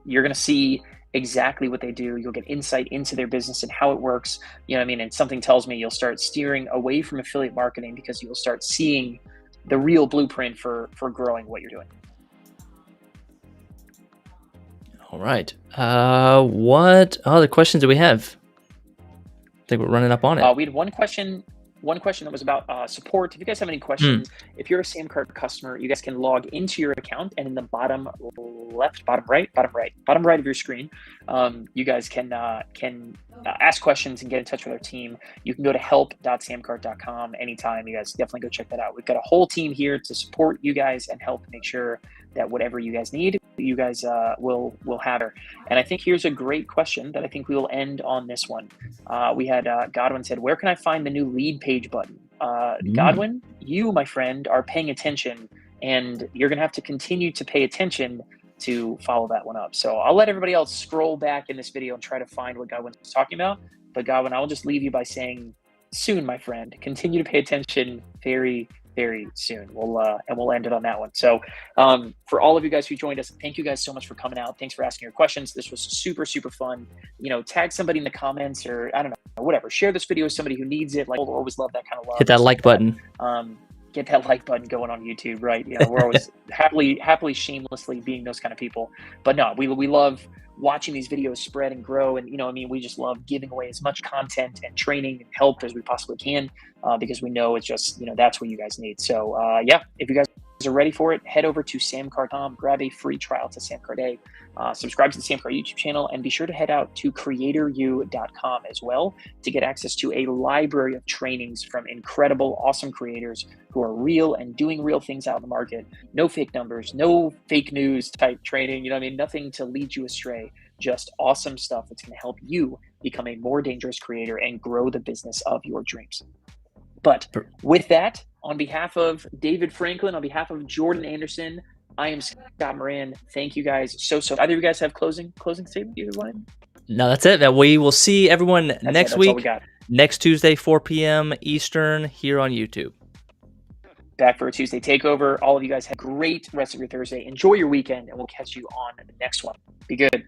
you're going to see exactly what they do. You'll get insight into their business and how it works. And something tells me you'll start steering away from affiliate marketing because you'll start seeing the real blueprint for growing what you're doing. All right. What other questions do we have? I think we're running up on it. We had one question that was about support. If you guys have any questions, if you're a Samcart customer, you guys can log into your account, and in the bottom right of your screen, you guys can ask questions and get in touch with our team. You can go to help.samcart.com anytime. You guys definitely go check that out. We've got a whole team here to support you guys and help make sure that whatever you guys need, you guys will have her. And I think here's a great question that I think we will end on this one. We had Godwin said, where can I find the new lead page button? Godwin, you, my friend, are paying attention, and you're going to have to continue to pay attention to follow that one up. So I'll let everybody else scroll back in this video and try to find what Godwin was talking about. But Godwin, I will just leave you by saying, soon, my friend, continue to pay attention very, very soon. We'll end it on that one. So for all of you guys who joined us, thank you guys so much for coming out. Thanks for asking your questions. This was super, super fun. Tag somebody in the comments, or I don't know, whatever. Share this video with somebody who needs it. Like, we'll always love that kind of love. Hit that like button. Get that like button going on YouTube, right? We're always happily, shamelessly being those kind of people. But no, we love watching these videos spread and grow. And, we just love giving away as much content and training and help as we possibly can, because we know it's just, that's what you guys need. So if you guys are ready for it, head over to Samcart.com, grab a free trial to Samcart A, subscribe to the Samcart YouTube channel, and be sure to head out to CreatorU.com as well to get access to a library of trainings from incredible, awesome creators who are real and doing real things out in the market. No fake numbers, no fake news type training, nothing to lead you astray. Just awesome stuff that's going to help you become a more dangerous creator and grow the business of your dreams. But with that, on behalf of David Franklin, on behalf of Jordan Anderson, I am Scott Moran. Thank you guys so. Either of you guys have closing statement? Either one? No, that's it. We will see everyone next week, next Tuesday, 4 p.m. Eastern, here on YouTube. Back for a Tuesday takeover. All of you guys have a great rest of your Thursday. Enjoy your weekend, and we'll catch you on the next one. Be good.